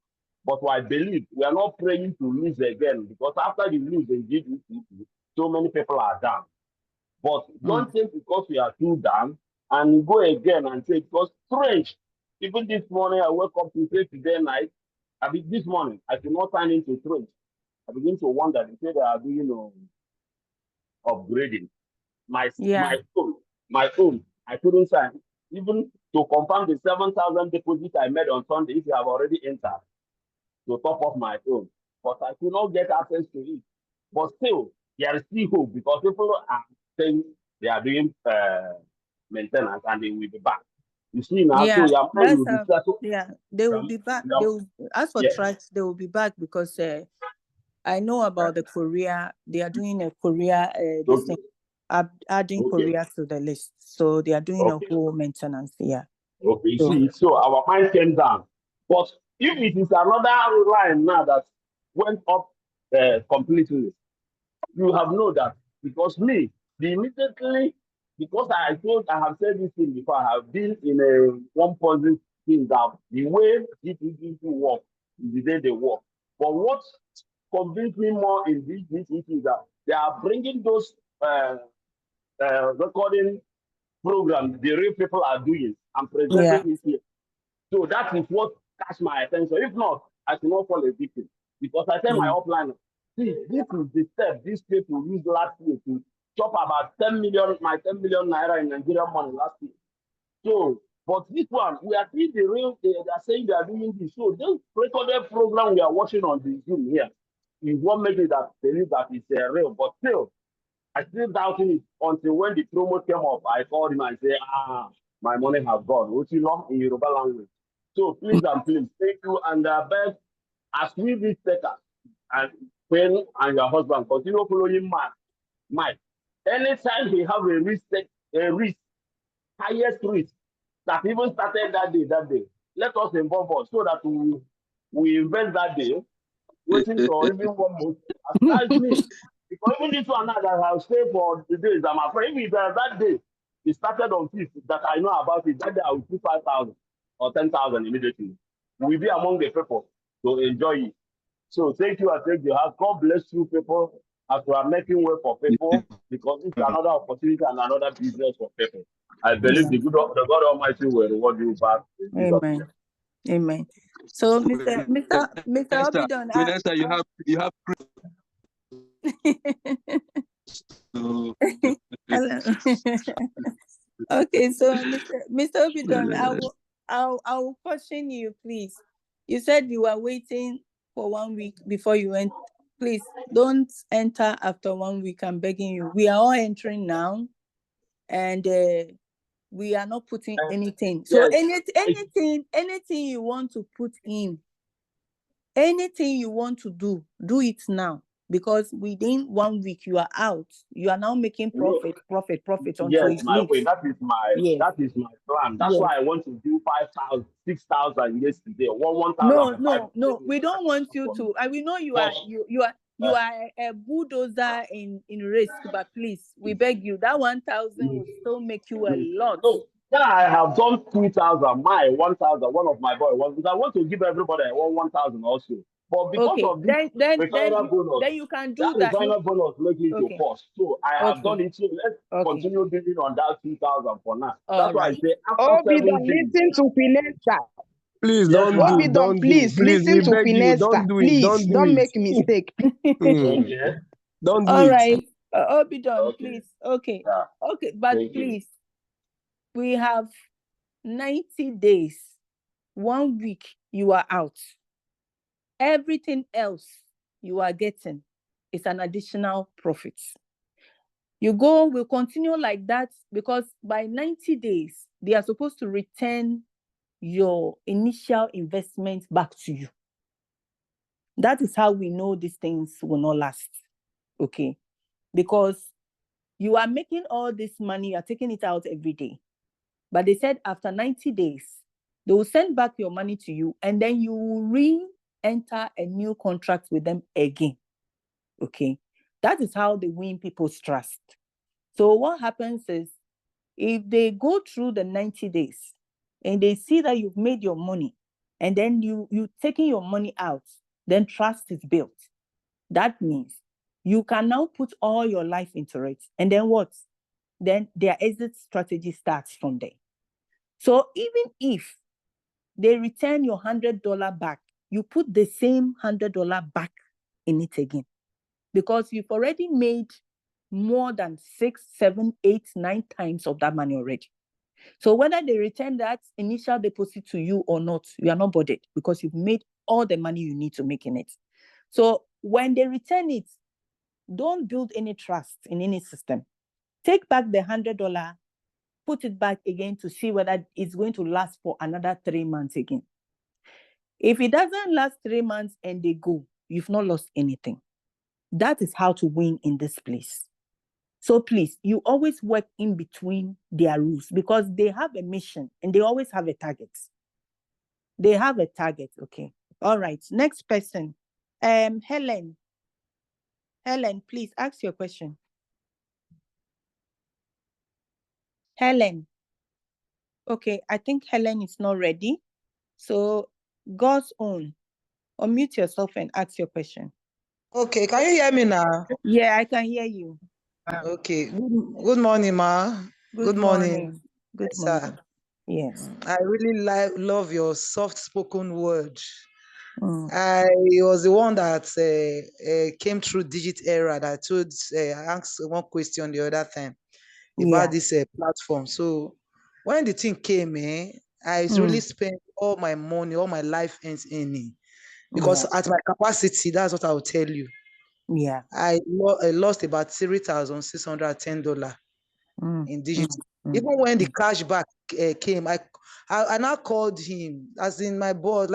But I believe we are not praying to lose again because after you lose in GDP, so many people are down. But don't think because we are too down and go again and say, because strange. Even this morning, I woke up to say today night, this morning, I could not sign into trade. I begin to wonder, they say they are doing upgrading. My own, I couldn't sign. Even to confirm the 7,000 deposit I made on Sunday, if you have already entered, to top up my own. But I could not get access to it. But still, there is still hope because people are saying they are doing maintenance and they will be back. You see now, Yeah, so they will be back. They will, as for tracks, they will be back because I know about the Korea. They are doing a Korea this thing, adding Korea to the list. So they are doing a whole maintenance. Yeah. Okay, you see, so our mind came down. But if it is another line now that went up completely, you have known that because me, immediately, because I have said this thing before, I have been in a one positive thing that the way DGPT work is the way they work. But what convinced me more in this is that they are bringing those recording programs the real people are doing and presenting it here. So that is what catch my attention. If not, I should not fall a victim. Because I tell my upline, see, this is the step these people used last year to chop about 10 million, my 10 million naira in Nigerian money last year. So, but this one, we are seeing the real, they are saying they are doing this. So this recorded program we are watching on the Zoom here is what makes it that believe that it's real. But still, I still doubting it until when the promo came up. I called him and said, my money has gone, which you know in Yoruba language. So please and please, thank you. And beg, as we reach takers, and Queen and your husband continue following Mike. Anytime he have a risk, highest risk, that even started that day, let us involve us so that we invest that day, waiting for even 1 month. That's me. Because even this one now that I'll stay for the days, I'm afraid if that day it started on 5th that I know about it, that day I will put 5,000 or 10,000 immediately. We'll be among the people to enjoy it. So thank you, I thank you. God bless you people as we are making way for people, because it's another opportunity and another business for people. I believe the God Almighty will reward you back. Amen. Amen. So, Mr. Obidon, Minister, you have okay, so Mr. Obidon, I will question you, please. You said you were waiting for 1 week before you went. Please don't enter after 1 week. I'm begging you. We are all entering now, and we are not putting anything. So yes. anything you want to put in, anything you want to do it now. Because within 1 week you are out. You are now making profit until yes, it my leaves. way. That is my plan. That's why I want to do 5,000, 6,000 yesterday. 1,000. No. We don't want you to. I will know you are a bulldozer in risk, but please, we beg you. That 1,000 will still make you a lot. No, yeah, I have done 2,000. My 1,000. One of my boys because I want to give everybody 1,000 also. But because of this referral bonus, then you can do that. Referral bonus make me to cost. So I have done it. So let's continue doing on that 2,000 for now. That's why I say after 7 days. Listen to Finesta. Please Yes, don't please listen to Finesta. Please don't make mistake. Okay. Don't do All it. right. Obidon, please. Okay. Yeah. Okay, but Thank please, we have 90 days. 1 week, you are out. Everything else you are getting is an additional profit. We'll continue like that, because by 90 days, they are supposed to return your initial investment back to you. That is how we know these things will not last. Okay. Because you are making all this money, you are taking it out every day. But they said after 90 days, they will send back your money to you, and then you will re-enter a new contract with them again. Okay. That is how they win people's trust. So what happens is, if they go through the 90 days and they see that you've made your money, and then you taking your money out, then trust is built. That means you can now put all your life into it. And then what? Then their exit strategy starts from there. So even if they return your $100 back, you put the same $100 back in it again, because you've already made more than 6, 7, 8, 9 times of that money already. So whether they return that initial deposit to you or not, you are not bothered, because you've made all the money you need to make in it. So when they return it, don't build any trust in any system. Take back the $100, put it back again to see whether it's going to last for another 3 months again. If it doesn't last 3 months and they go, you've not lost anything. That is how to win in this place. So please, you always work in between their rules, because they have a mission and they always have a target. They have a target. Okay. All right. Next person. Helen. Helen, please ask your question. Helen. Okay, I think Helen is not ready. So God's own. Unmute yourself and ask your question. Okay, can you hear me now? Yeah, I can hear you. Okay. Good morning, ma. Good morning. Good Yes, morning. sir. Yes. I really love your soft-spoken word. Mm. I was the one that came through Digit Era that told, I asked one question the other time about this platform. So when the thing came, I really spent all my money, all my life in it. Because at my capacity, that's what I will tell you. Yeah. I lost about $3,610 in digital. Even when the cashback came, I now called him, as in my boss,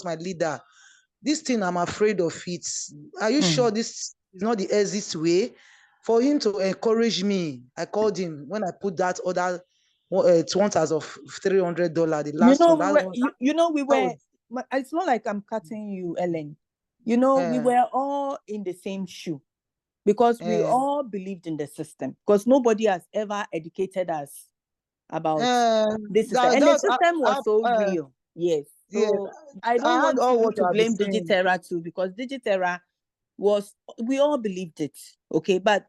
my leader. This thing, I'm afraid of it. Are you sure this is not the easiest way? For him to encourage me, I called him when I put that other $1,300, the last one. That one. We were. It's not like I'm cutting you, Ellen. We were all in the same shoe because we all believed in the system. Because nobody has ever educated us about this system, and the system was so real. Yes. So I don't want you to blame Digiterra too, because Digiterra was, we all believed it. Okay, but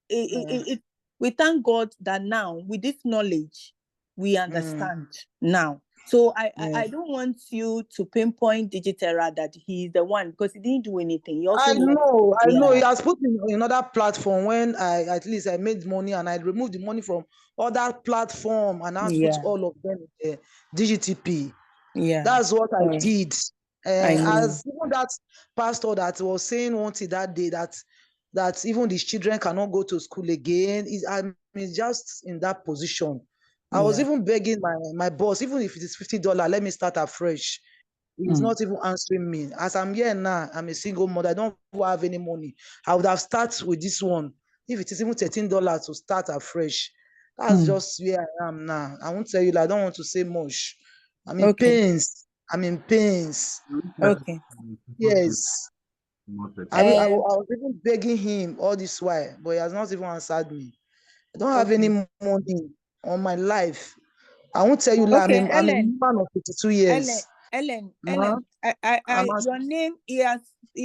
we thank God that now with this knowledge we understand now. So I don't want you to pinpoint Digiterra that he's the one, because he didn't do anything. He also I know. He has put in another platform when I made money and I removed the money from other platform and I put all of them in DGTP. That's what I did. As even that pastor that was saying one thing that day, that even these children cannot go to school again, I'm just in that position. I was even begging my boss, even if it is $50, let me start afresh. He's not even answering me. As I'm here now, I'm a single mother. I don't have any money. I would have started with this one. If it is even $13 to start afresh, that's just where I am now. I won't tell you, I don't want to say much. I'm in pains. Okay. Yes. I was even begging him all this while, but he has not even answered me. I don't have any money on my life. I won't tell you, I'm a man of 52 years. Ellen, your name, he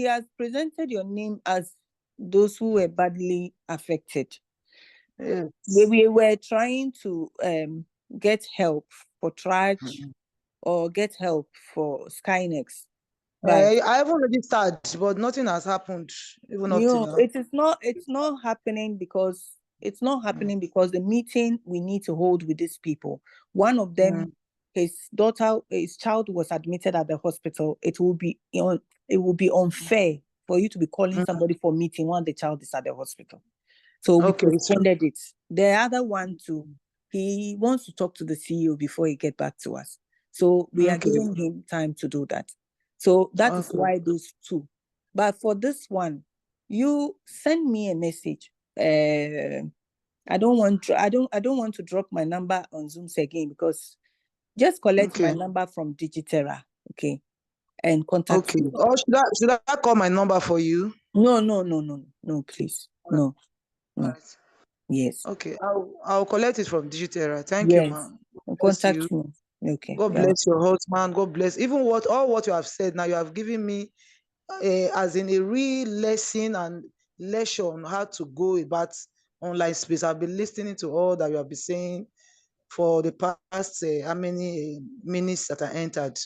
has presented your name as those who were badly affected. Yes. We were trying to get help for Trash or get help for Skynex. I haven't already started, but nothing has happened. Even up to now. It's not happening because the meeting we need to hold with these people. One of them, his child was admitted at the hospital. It will be unfair for you to be calling somebody for meeting when the child is at the hospital. So we postponed it. The other one too, he wants to talk to the CEO before he get back to us. So we are giving him time to do that. So that is why those two. But for this one, you send me a message. I don't want to drop my number on Zooms again, because just collect my number from Digiterra, okay, and contact me. Or should I call my number for you? No, please, no. Yes. Okay, I'll collect it from Digiterra. Thank you, ma'am. Contact me. Okay. God bless your husband. God bless. Even all what you have said now, you have given me as in a real lesson and lecture on how to go about online space. I've been listening to all that you have been saying for the past how many minutes that I entered.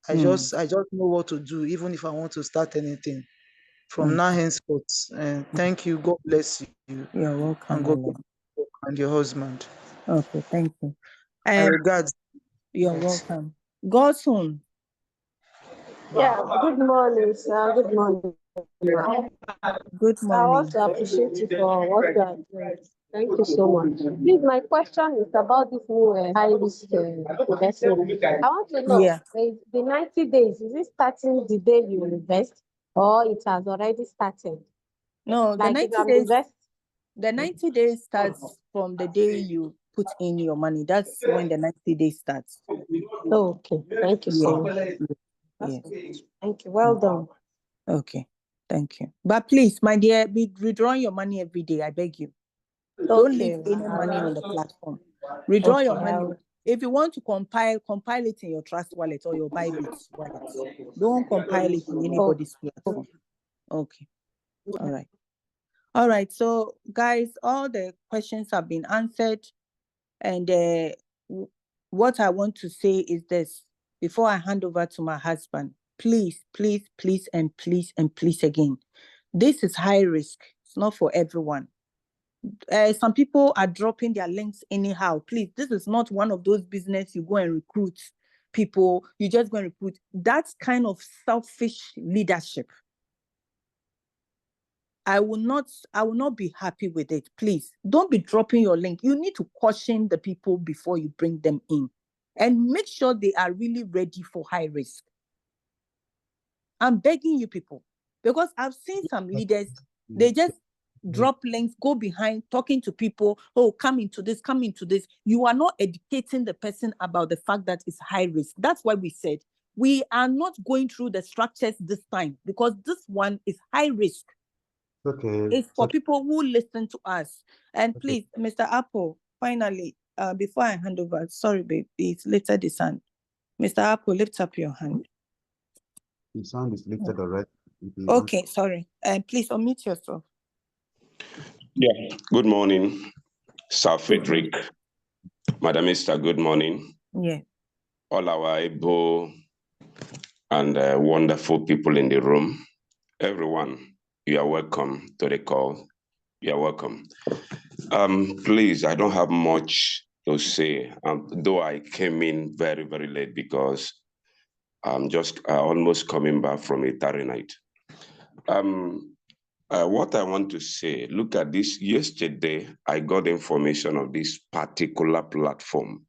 I just know what to do, even if I want to start anything from now henceforth. Thank you. God bless you. You're welcome. And God bless you and your husband. Okay, thank you. Regards. You're welcome. Go soon. Yeah, good morning, sir. Good morning. Good morning. I want to appreciate you for what you are doing. Thank you so much. Please, my question is about this new high risk investment. I want to know, the 90 days, is it starting the day you invest, or it has already started? No, like the 90 days starts from the day you put in your money. That's when the 90 days starts. Okay, thank you so much. Yes. Thank you. Well done. Okay, thank you. But please, my dear, be withdrawing your money every day. I beg you. Don't leave any money on the platform. Withdraw your money. If you want to compile it in your Trust wallet or your Bybit wallet. Don't compile it in anybody's platform. Okay. All right. So, guys, all the questions have been answered, and what I want to say is this, before I hand over to my husband, please, please, please, and please, and please again, this is high risk. It's not for everyone. Some people are dropping their links anyhow. Please, this is not one of those business you go and recruit people. You just go and recruit. That's kind of selfish leadership. I will not be happy with it. Please, don't be dropping your link. You need to caution the people before you bring them in and make sure they are really ready for high risk. I'm begging you people, because I've seen some leaders, they just drop links, go behind, talking to people, oh, come into this, come into this. You are not educating the person about the fact that it's high risk. That's why we said we are not going through the structures this time, because this one is high risk. Okay. It's for people who listen to us. And please, Mr. Apple, finally, before I hand over, sorry, baby, it's later this hand. Mr. Apple, lift up your hand. His hand is lifted already. Okay, sorry. Please unmute yourself. Yeah, good morning, Sir Frederick, Madam Esther, good morning. Yeah. All our able and wonderful people in the room. Everyone, you are welcome to the call. You are welcome. Please, I don't have much to say, though I came in very, very late because I'm just almost coming back from a tarry night. What I want to say, look at this. Yesterday, I got information of this particular platform.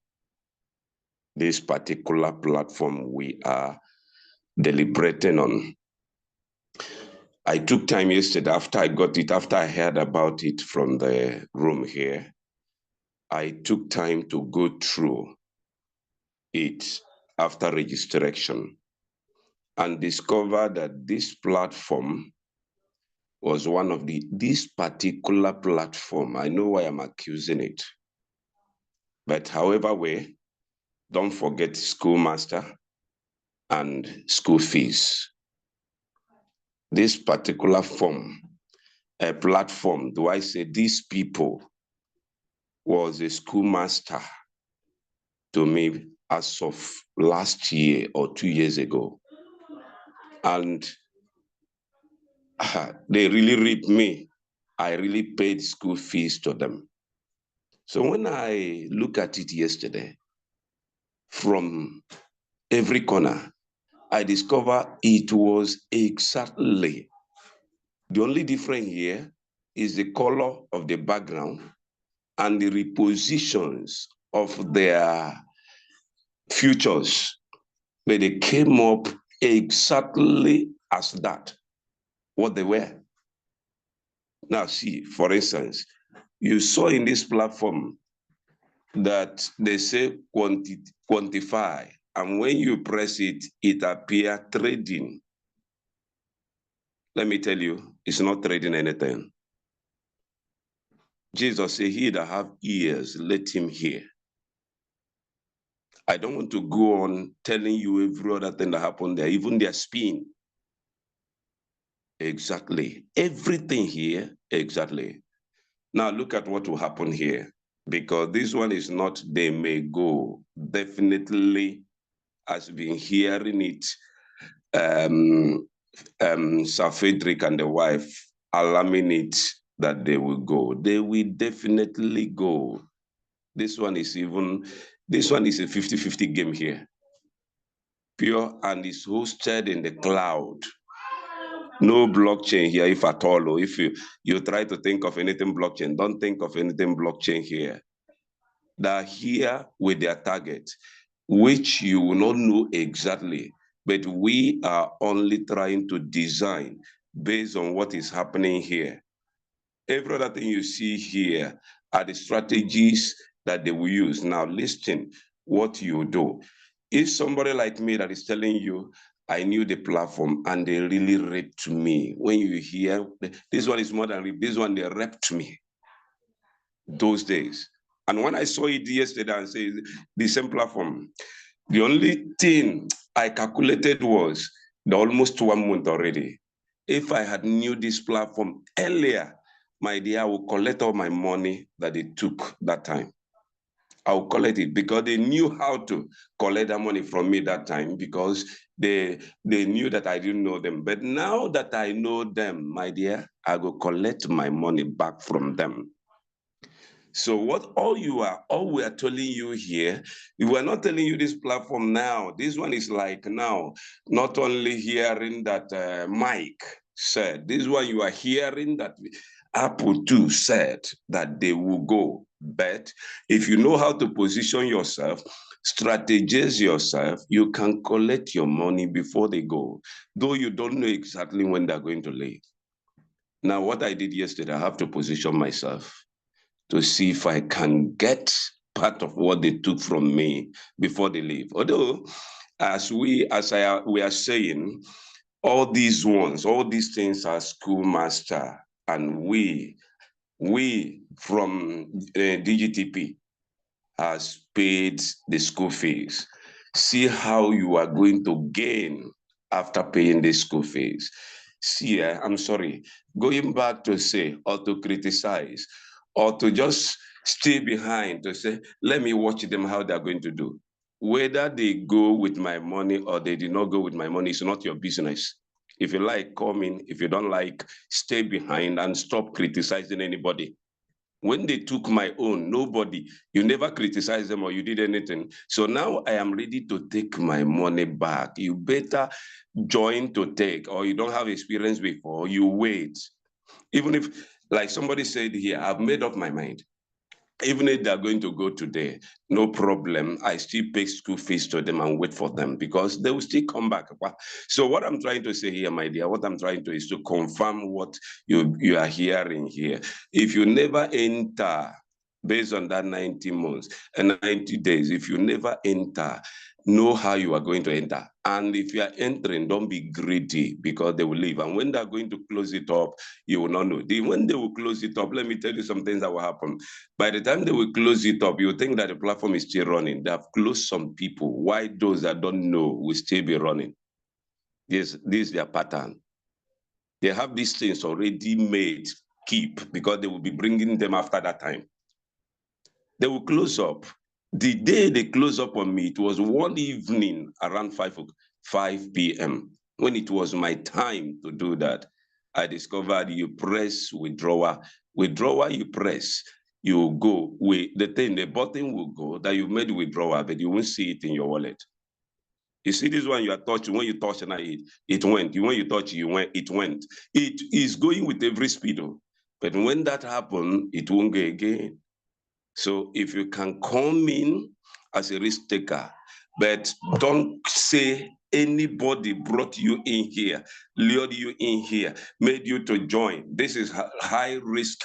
This particular platform we are deliberating on. I took time yesterday after I got it, after I heard about it from the room here. I took time to go through it after registration and discover that this platform was one of this particular platform. I know why I'm accusing it. But however way, don't forget schoolmaster and school fees. This particular platform, do I say these people was a schoolmaster to me as of last year or 2 years ago. And they really ripped me. I really paid school fees to them. So when I look at it yesterday, from every corner, I discover it was exactly. The only difference here is the color of the background and the repositions of their futures. But they came up exactly as that, what they were. Now see, for instance, you saw in this platform that they say quantify, and when you press it, it appears trading. Let me tell you, it's not trading anything. Jesus said, he that have ears, let him hear. I don't want to go on telling you every other thing that happened there, even their spin. Exactly. Everything here, exactly. Now look at what will happen here, because this one is not they may go. Definitely, as been hearing it, Sir Frederick and the wife alarming it that they will go. They will definitely go. This one is a 50-50 game here. Pure, and is hosted in the cloud. No blockchain here, if at all. Or if you try to think of anything blockchain, don't think of anything blockchain here. They're here with their target, which you will not know exactly, but we are only trying to design based on what is happening here. Every other thing you see here are the strategies that they will use. Now listen what you do. If somebody like me that is telling you, I knew the platform and they really raped me. When you hear, this one is more than rape, this one, they raped me those days. And when I saw it yesterday and said, the same platform, the only thing I calculated was the almost 1 month already. If I had knew this platform earlier, my dear, I would collect all my money that it took that time. I'll collect it because they knew how to collect that money from me that time because they knew that I didn't know them. But now that I know them, my dear, I will collect my money back from them. So all we are telling you here, we are not telling you this platform now. This one is like now, not only hearing that Mike said, this one you are hearing that Apple too said that they will go. But if you know how to position yourself, strategize yourself, you can collect your money before they go, though you don't know exactly when they're going to leave. Now, what I did yesterday, I have to position myself to see if I can get part of what they took from me before they leave. Although, we are saying, all these things are schoolmaster, and we from DGTP has paid the school fees. See how you are going to gain after paying the school fees. See, I'm sorry, going back to say or to criticize or to just stay behind to say, let me watch them how they're going to do. Whether they go with my money or they did not go with my money is not your business. If you like, come in. If you don't like, stay behind and stop criticizing anybody. When they took my own, you never criticized them or you did anything. So now I am ready to take my money back. You better join to take, or you don't have experience before, you wait. Even if, like somebody said here, I've made up my mind. Even if they're going to go today, no problem. I still pay school fees to them and wait for them because they will still come back. So what I'm trying to say here, my dear, what I'm trying to is to confirm what you are hearing here. If you never enter based on that 90 months and 90 days, if you never enter, know how you are going to enter. And if you are entering, don't be greedy because they will leave. And when they're going to close it up, you will not know. When they will close it up, let me tell you some things that will happen. By the time they will close it up, you think that the platform is still running. They have closed some people. Why those that don't know will still be running? This is their pattern. They have these things already made keep because they will be bringing them after that time. They will close up. The day they close up on me, it was one evening around 5 p.m. when it was my time to do that. I discovered you press withdrawal. Withdrawal, you press, you go. The button will go that you made withdrawal, but you won't see it in your wallet. You see this one you are touching, when you touch it went. When you touch it went. It is going with every speed. But when that happens, it won't go again. So if you can come in as a risk taker, but don't say anybody brought you in here, lured you in here, made you to join. This is high risk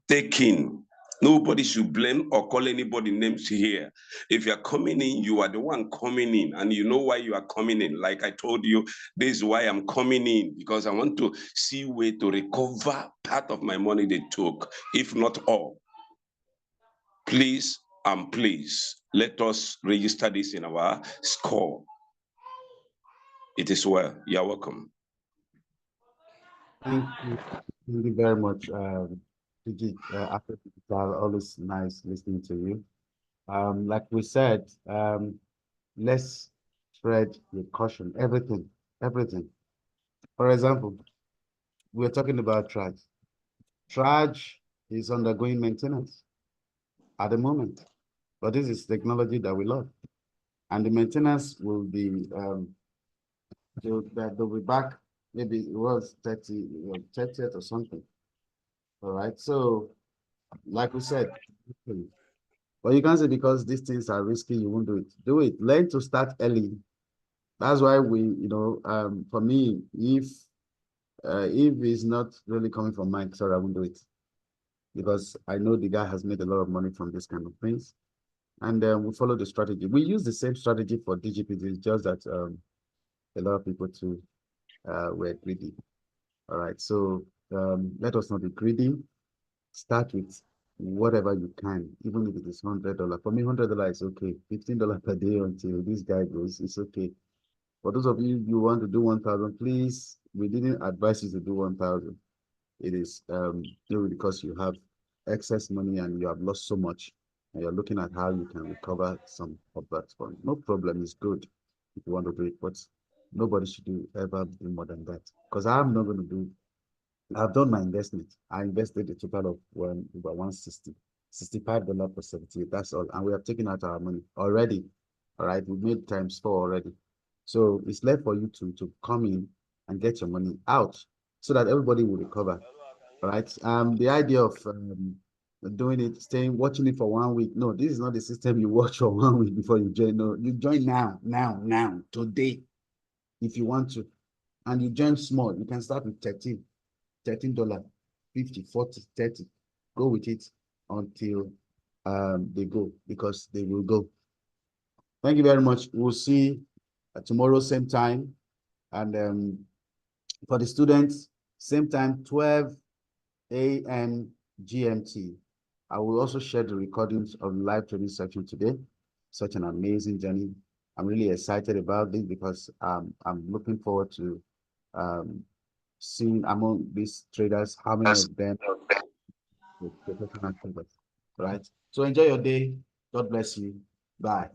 taking. Nobody should blame or call anybody names here. If you're coming in, you are the one coming in, and you know why you are coming in. Like I told you, this is why I'm coming in, because I want to see a way to recover part of my money they took, if not all. Please and please, let us register this in our score. It is well. You're welcome. Thank you very much, After always nice listening to you. Like we said, let's tread with caution. Everything. For example, we're talking about Traj. Traj is undergoing maintenance at the moment, but this is technology that we love, and the maintenance will be they'll be back. Maybe it was 30th or something. All right. So, like we said, but you can't say because these things are risky, you won't do it. Do it. Learn to start early. That's why for me, if it's not really coming from Mike, sorry, I won't do it. Because I know the guy has made a lot of money from this kind of things. And we follow the strategy. We use the same strategy for DGPT, it's just that a lot of people too were greedy. All right, so let us not be greedy. Start with whatever you can, even if it is $100. For me, $100 is okay. $15 per day until this guy goes, it's okay. For those of you who want to do 1,000, please, we didn't advise you to do 1,000. It is because you have excess money and you have lost so much and you're looking at how you can recover some of that fund, no problem, it's good if you want to do it, but nobody should ever do more than that. Because I'm not going to do, I've done my investment. I invested a total of about 160, $65 per 78. That's all. And we have taken out our money already. All right. We made times 4 already. So it's left for you to come in and get your money out so that everybody will recover. All right. The idea of doing it, watching it for 1 week. No, this is not the system you watch for 1 week before you join. No, you join now, today, if you want to. And you join small. You can start with $13, $50, 40, 30. Go with it until they go, because they will go. Thank you very much. We'll see tomorrow, same time. And for the students, same time, 12 a.m. GMT. I will also share the recordings of the live training section today. Such an amazing journey. I'm really excited about this because I'm looking forward to seeing among these traders how many of them with professional traders, right? So enjoy your day. God bless you. Bye.